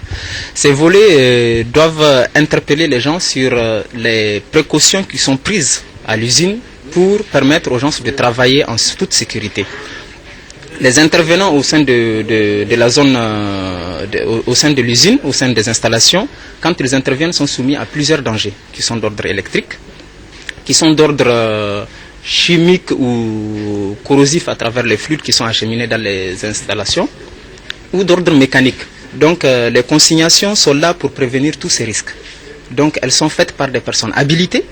Ces volets doivent interpeller les gens sur les précautions qui sont prises à l'usine pour permettre aux gens de travailler en toute sécurité. Les intervenants au sein de la zone, au sein de l'usine, au sein des installations, quand ils interviennent, sont soumis à plusieurs dangers qui sont d'ordre électrique, qui sont d'ordre chimique ou corrosif à travers les fluides qui sont acheminés dans les installations, ou d'ordre mécanique. Donc les consignations sont là pour prévenir tous ces risques. Donc elles sont faites par des personnes habilitées,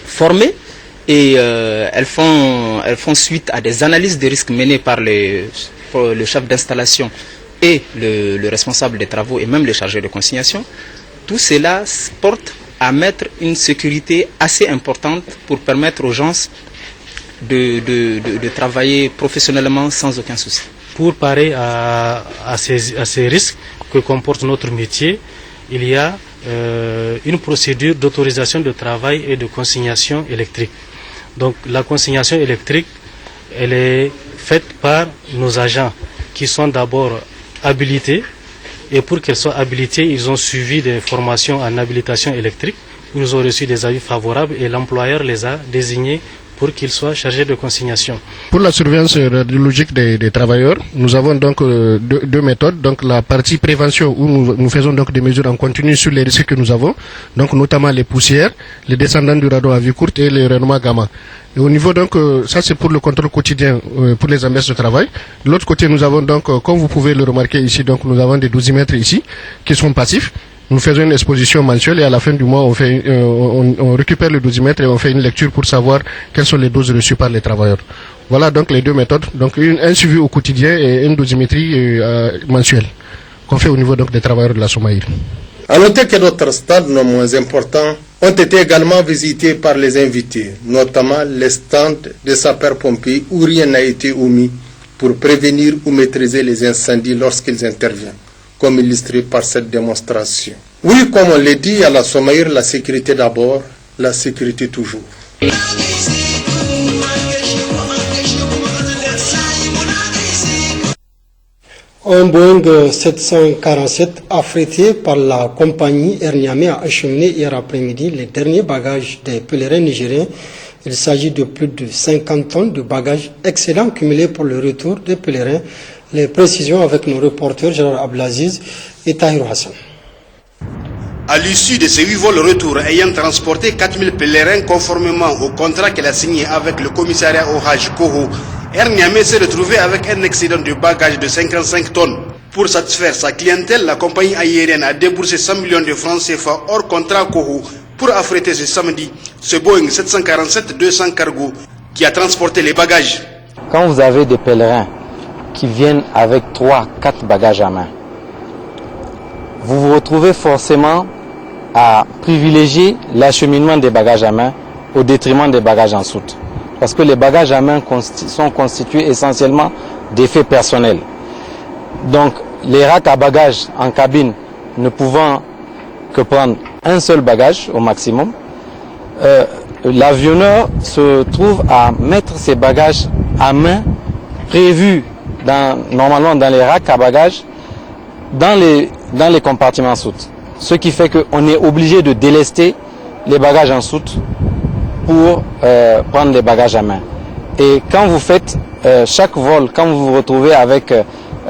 formées, et elles font suite à des analyses de risques menées par le chef d'installation et le responsable des travaux et même le chargé de consignation. Tout cela porte à mettre une sécurité assez importante pour permettre aux gens de travailler professionnellement sans aucun souci. Pour parer à ces risques que comporte notre métier, il y a une procédure d'autorisation de travail et de consignation électrique. Donc la consignation électrique, elle est faite par nos agents qui sont d'abord habilités, et pour qu'elles soient habilitées, ils ont suivi des formations en habilitation électrique, ils ont reçu des avis favorables et l'employeur les a désignés pour qu'ils soient chargés de consignation. Pour la surveillance radiologique des travailleurs, nous avons donc deux méthodes. Donc la partie prévention où nous faisons donc des mesures en continu sur les risques que nous avons, donc notamment les poussières, les descendants du radon à vue courte et les rayonnements gamma. Et au niveau donc, ça c'est pour le contrôle quotidien pour les ambiances de travail. De l'autre côté, nous avons donc, comme vous pouvez le remarquer ici, donc nous avons des dosimètres ici qui sont passifs. Nous faisons une exposition mensuelle et à la fin du mois, on récupère le dosimètre et on fait une lecture pour savoir quelles sont les doses reçues par les travailleurs. Voilà donc les deux méthodes. Donc un suivi au quotidien et une dosimétrie mensuelle qu'on fait au niveau donc des travailleurs de la Somaïr. À noter que d'autres stades non moins importants ont été également visités par les invités, notamment les stands des sapeurs-pompiers où rien n'a été omis pour prévenir ou maîtriser les incendies lorsqu'ils interviennent, comme illustré par cette démonstration. Oui, comme on l'a dit, à la Somaïr, la sécurité d'abord, la sécurité toujours. Un Boeing 747 affrété par la compagnie Air Niamey a acheminé hier après-midi les derniers bagages des pèlerins nigériens. Il s'agit de plus de 50 tonnes de bagages excellents cumulés pour le retour des pèlerins. Les précisions avec nos reporters Gérard Ablaziz et Tahir Hassan. À l'issue de ces 8 vols retour ayant transporté 4000 pèlerins conformément au contrat qu'elle a signé avec le commissariat au Hajj Koho, Air Niamey s'est retrouvé avec un excédent de bagages de 55 tonnes. Pour satisfaire sa clientèle, la compagnie aérienne a déboursé 100 millions de francs CFA hors contrat Coho pour affréter ce samedi ce Boeing 747-200 cargo qui a transporté les bagages. Quand vous avez des pèlerins qui viennent avec 3-4 bagages à main, vous vous retrouvez forcément à privilégier l'acheminement des bagages à main au détriment des bagages en soute. Parce que les bagages à main sont constitués essentiellement d'effets personnels. Donc les racks à bagages en cabine ne pouvant que prendre un seul bagage au maximum, l'avionneur se trouve à mettre ses bagages à main prévus normalement dans les racks à bagages dans les compartiments soute. Ce qui fait qu'on est obligé de délester les bagages en soute pour prendre les bagages à main. Et quand vous faites chaque vol, quand vous vous retrouvez avec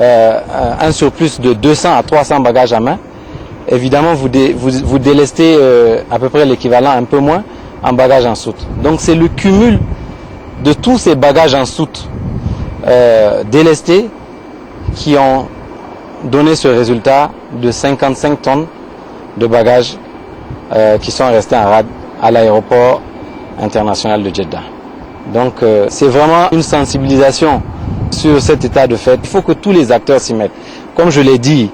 un surplus de 200 à 300 bagages à main, évidemment vous délestez à peu près l'équivalent, un peu moins, en bagages en soute. Donc c'est le cumul de tous ces bagages en soute délestés qui ont donné ce résultat de 55 tonnes de bagages qui sont restés en rade à l'aéroport international de Jeddah. Donc c'est vraiment une sensibilisation sur cet état de fait. Il faut que tous les acteurs s'y mettent. Comme je l'ai dit,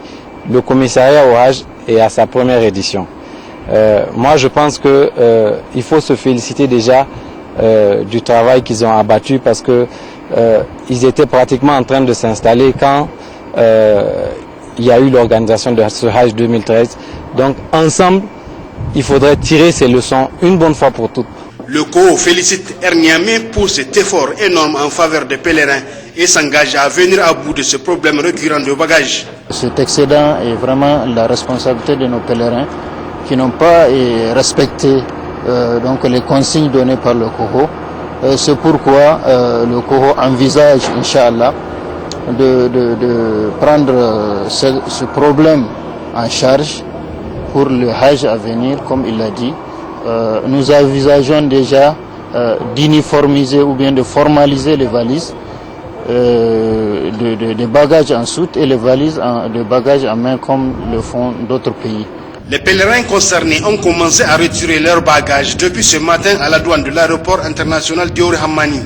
le commissariat au Hajj est à sa première édition. Moi je pense que il faut se féliciter déjà du travail qu'ils ont abattu parce que ils étaient pratiquement en train de s'installer quand il y a eu l'organisation de ce Hajj 2013. Donc ensemble, il faudrait tirer ces leçons une bonne fois pour toutes. Le COO félicite Air Niamey pour cet effort énorme en faveur des pèlerins et s'engage à venir à bout de ce problème récurrent de bagages. Cet excédent est vraiment la responsabilité de nos pèlerins qui n'ont pas respecté donc les consignes données par le COO. C'est pourquoi le COO envisage, Inch'Allah, de prendre ce problème en charge pour le Hajj à venir, comme il l'a dit. Nous envisageons déjà d'uniformiser ou bien de formaliser les valises de bagages en soute et les valises de bagages en main comme le font d'autres pays. Les pèlerins concernés ont commencé à retirer leurs bagages depuis ce matin à la douane de l'aéroport international Diori Hamani.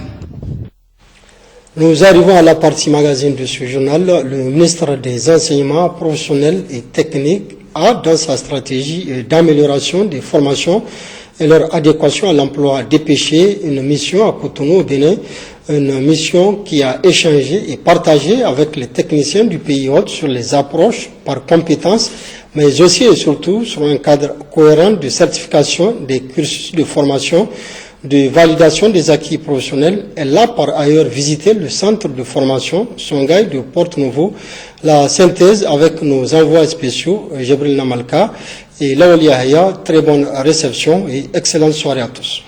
Nous arrivons à la partie magazine de ce journal. Le ministre des Enseignements professionnels et techniques a, dans sa stratégie d'amélioration des formations et leur adéquation à l'emploi, dépêché une mission à Cotonou au Bénin, une mission qui a échangé et partagé avec les techniciens du pays hôte sur les approches par compétences, mais aussi et surtout sur un cadre cohérent de certification des cursus de formation, de validation des acquis professionnels. Elle a par ailleurs visité le centre de formation Songhai de Porto-Novo. La synthèse avec nos envois spéciaux, Jibril Namalka et Lawali Yahya. Très bonne réception et excellente soirée à tous.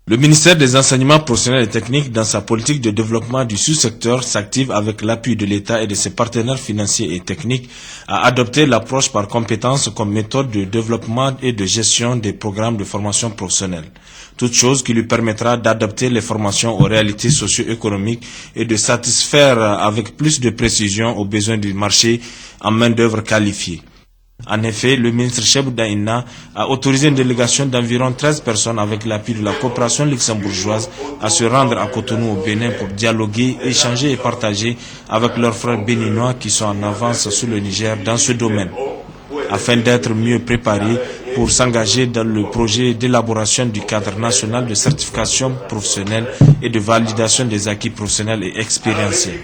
Le ministère des Enseignements professionnels et techniques, dans sa politique de développement du sous-secteur, s'active avec l'appui de l'État et de ses partenaires financiers et techniques à adopter l'approche par compétences comme méthode de développement et de gestion des programmes de formation professionnelle. Toute chose qui lui permettra d'adapter les formations aux réalités socio-économiques et de satisfaire avec plus de précision aux besoins du marché en main-d'œuvre qualifiée. En effet, le ministre Cheb Daïna a autorisé une délégation d'environ 13 personnes avec l'appui de la coopération luxembourgeoise à se rendre à Cotonou au Bénin pour dialoguer, échanger et partager avec leurs frères béninois qui sont en avance sur le Niger dans ce domaine, afin d'être mieux préparés pour s'engager dans le projet d'élaboration du cadre national de certification professionnelle et de validation des acquis professionnels et expérientiels.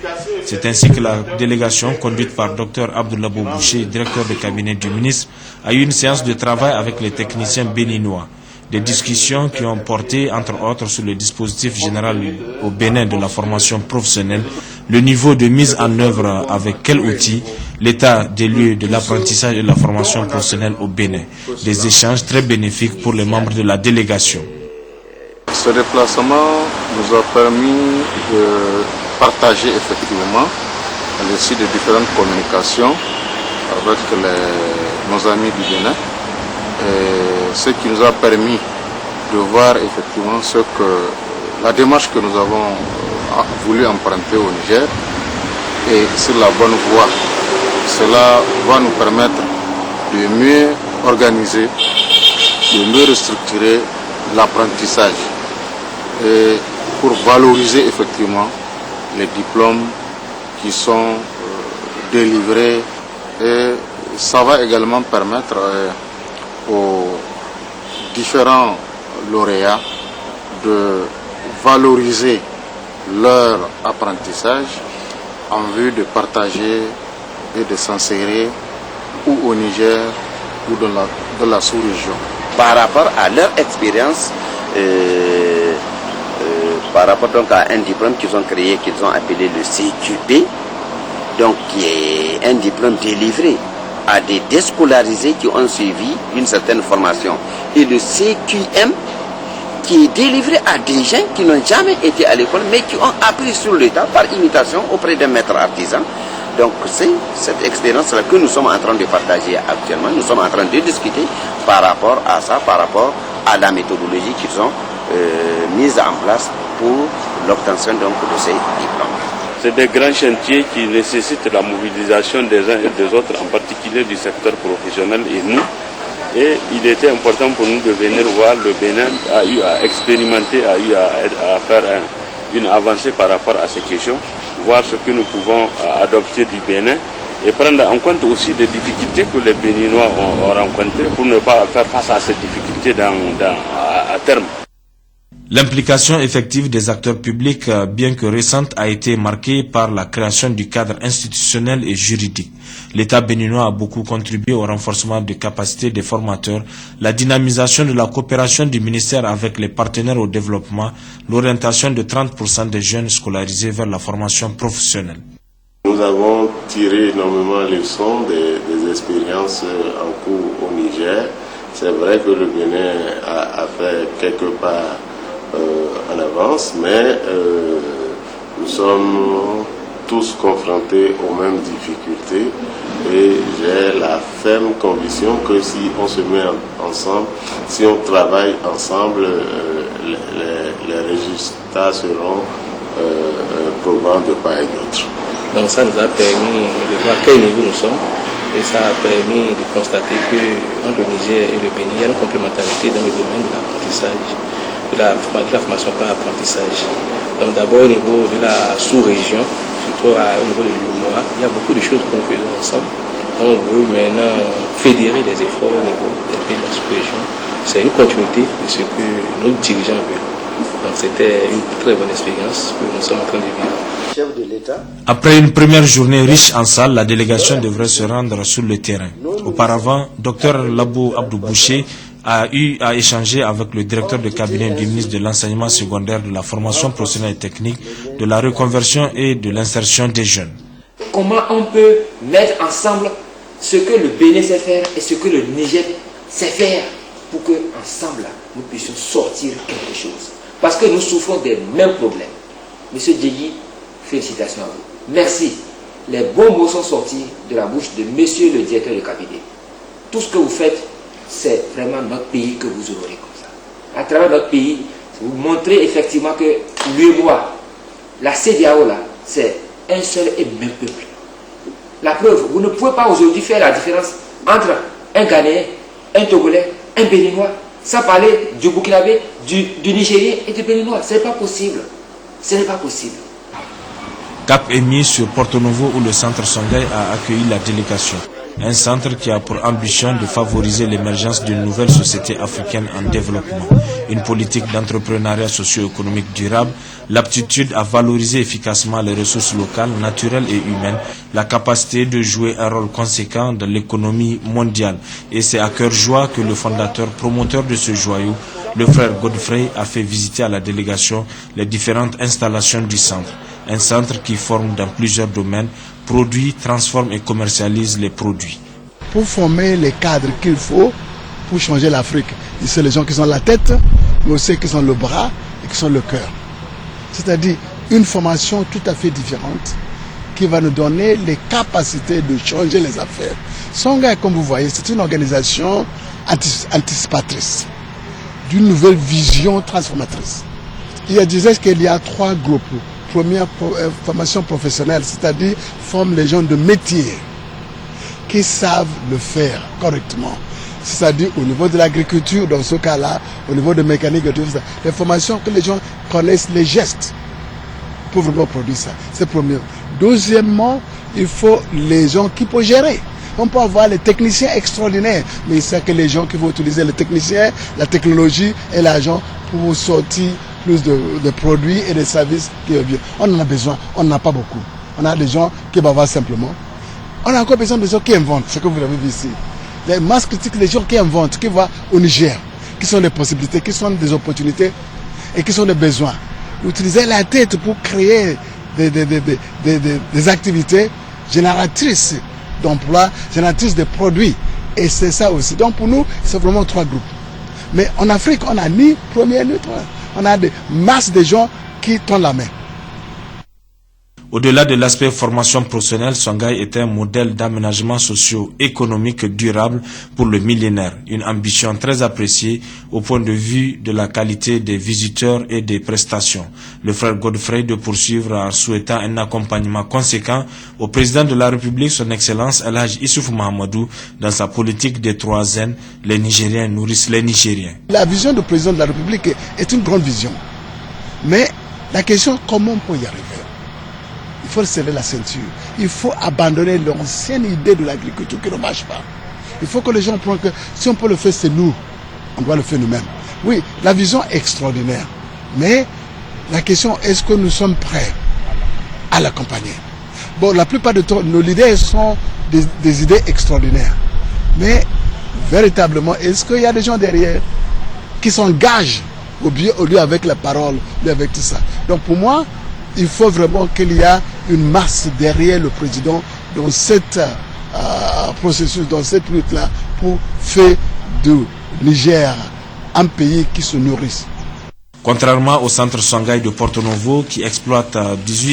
C'est ainsi que la délégation, conduite par Dr Abdoulaye Boucher, directeur de cabinet du ministre, a eu une séance de travail avec les techniciens béninois. Des discussions qui ont porté, entre autres, sur le dispositif général au Bénin de la formation professionnelle, le niveau de mise en œuvre avec quels outils, l'état des lieux de l'apprentissage et de la formation professionnelle au Bénin. Des échanges très bénéfiques pour les membres de la délégation. Ce déplacement nous a permis de partager effectivement l'issue de différentes communications avec nos amis du Bénin. Et ce qui nous a permis de voir effectivement la démarche que nous avons voulu emprunter au Niger est sur la bonne voie. Cela va nous permettre de mieux organiser, de mieux restructurer l'apprentissage et pour valoriser effectivement les diplômes qui sont délivrés, et ça va également permettre aux différents lauréats de valoriser leur apprentissage en vue de partager et de s'insérer ou au Niger ou dans la sous-région. Par rapport à leur expérience, par rapport donc à un diplôme qu'ils ont créé, qu'ils ont appelé le CQP, donc qui est un diplôme délivré à des déscolarisés qui ont suivi une certaine formation. Et le CQM qui est délivré à des gens qui n'ont jamais été à l'école mais qui ont appris sur le tas par imitation auprès d'un maître artisan. Donc c'est cette expérience-là que nous sommes en train de partager actuellement. Nous sommes en train de discuter par rapport à ça, par rapport à la méthodologie qu'ils ont mise en place pour l'obtention donc de ces diplômes. C'est des grands chantiers qui nécessitent la mobilisation des uns et des autres, en particulier du secteur professionnel et nous. Et il était important pour nous de venir voir. Le Bénin a eu à expérimenter, a eu à faire une avancée par rapport à ces questions, voir ce que nous pouvons adopter du Bénin et prendre en compte aussi des difficultés que les Béninois ont rencontrées pour ne pas faire face à ces difficultés à terme. L'implication effective des acteurs publics, bien que récente, a été marquée par la création du cadre institutionnel et juridique. L'État béninois a beaucoup contribué au renforcement des capacités des formateurs, la dynamisation de la coopération du ministère avec les partenaires au développement, l'orientation de 30% des jeunes scolarisés vers la formation professionnelle. Nous avons tiré énormément les leçons des expériences en cours au Niger. C'est vrai que le Bénin a fait quelque part en avance, mais nous sommes tous confrontés aux mêmes difficultés et j'ai la ferme conviction que si on se met ensemble, si on travaille ensemble, les résultats seront probants de part et d'autre. Donc ça nous a permis de voir à quel niveau nous sommes et ça a permis de constater qu'entre le Niger et le Bénin, il y a une complémentarité dans le domaine de l'apprentissage. De la formation par apprentissage. Donc d'abord au niveau de la sous-région, surtout au niveau de l'UMOA, il y a beaucoup de choses que nous faisons ensemble. On veut maintenant fédérer les efforts au niveau des pays de la sous-région. C'est une continuité de ce que nos dirigeants veulent. Donc c'était une très bonne expérience que nous sommes en train de vivre. Chef de l'État. Après une première journée riche en salles, la délégation devrait se rendre sur le terrain. Auparavant, Dr Labo Abdou Boucher a eu à échanger avec le directeur de cabinet du ministre de l'enseignement secondaire, de la formation professionnelle et technique, de la reconversion et de l'insertion des jeunes. Comment on peut mettre ensemble ce que le Bénin sait faire et ce que le Niger sait faire pour que ensemble nous puissions sortir quelque chose. Parce que nous souffrons des mêmes problèmes. Monsieur Djegui, félicitations à vous. Merci. Les bons mots sont sortis de la bouche de monsieur le directeur de cabinet. Tout ce que vous faites, c'est vraiment notre pays que vous honorez comme ça. À travers notre pays, vous montrez effectivement que l'UEMOA, la CEDEAO là, c'est un seul et même peuple. La preuve, vous ne pouvez pas aujourd'hui faire la différence entre un Ghanéen, un Togolais, un Béninois, sans parler du Burkinabé, du Nigérien et du Béninois. Ce n'est pas possible. Ce n'est pas possible. Cap est mis sur Porto Novo où le centre Songhai a accueilli la délégation. Un centre qui a pour ambition de favoriser l'émergence d'une nouvelle société africaine en développement, une politique d'entrepreneuriat socio-économique durable, l'aptitude à valoriser efficacement les ressources locales, naturelles et humaines, la capacité de jouer un rôle conséquent dans l'économie mondiale. Et c'est à cœur joie que le fondateur, promoteur de ce joyau, le frère Godfrey, a fait visiter à la délégation les différentes installations du centre. Un centre qui forme dans plusieurs domaines, produit, transforme et commercialise les produits. Pour former les cadres qu'il faut pour changer l'Afrique, c'est les gens qui ont la tête, mais aussi qui ont le bras et qui ont le cœur. C'est-à-dire une formation tout à fait différente qui va nous donner les capacités de changer les affaires. Songhai, comme vous voyez, c'est une organisation anticipatrice, d'une nouvelle vision transformatrice. Il disait qu'il y a 3 groupes première formation professionnelle, c'est-à-dire forme les gens de métier qui savent le faire correctement. C'est-à-dire au niveau de l'agriculture, dans ce cas-là, au niveau de mécanique et tout ça. Les formations que les gens connaissent les gestes pour vraiment produire ça. C'est premier. Deuxièmement, il faut les gens qui peuvent gérer. On peut avoir les techniciens extraordinaires, mais c'est que les gens qui vont utiliser les techniciens, la technologie et l'argent pour sortir plus de produits et de services qui est bien. On en a besoin, on n'en a pas beaucoup. On a des gens qui vont voir simplement. On a encore besoin de gens qui inventent, ce que vous avez vu ici. Les masses critiques, les gens qui inventent, qui voient au Niger, qui sont des possibilités, qui sont des opportunités et qui sont des besoins. Utiliser la tête pour créer des activités génératrices d'emplois, génératrices de produits. Et c'est ça aussi. Donc pour nous, c'est vraiment 3 groupes. Mais en Afrique, on n'a ni premier ni troisième. On a des masses de gens qui tendent la main. Au-delà de l'aspect formation professionnelle, Songhai est un modèle d'aménagement socio-économique durable pour le millénaire. Une ambition très appréciée au point de vue de la qualité des visiteurs et des prestations. Le frère Godfrey de poursuivre en souhaitant un accompagnement conséquent au président de la République, son Excellence El Hadj Issoufou Mahamadou, dans sa politique des 3 N. Les Nigériens nourrissent les Nigériens. La vision du président de la République est une grande vision. Mais la question, comment on peut y arriver? Il faut serrer la ceinture. Il faut abandonner l'ancienne idée de l'agriculture qui ne marche pas. Il faut que les gens prennent que si on peut le faire, c'est nous. On doit le faire nous-mêmes. Oui, la vision est extraordinaire. Mais la question, est-ce que nous sommes prêts à l'accompagner? Bon, la plupart du temps, nos idées sont des idées extraordinaires. Mais véritablement, est-ce qu'il y a des gens derrière qui s'engagent au lieu avec la parole, au lieu avec tout ça? Donc pour moi, il faut vraiment qu'il y ait une masse derrière le président dans cette processus, dans cette lutte-là, pour faire du Niger un pays qui se nourrisse. Contrairement au centre Songhai de Porto Novo qui exploite 18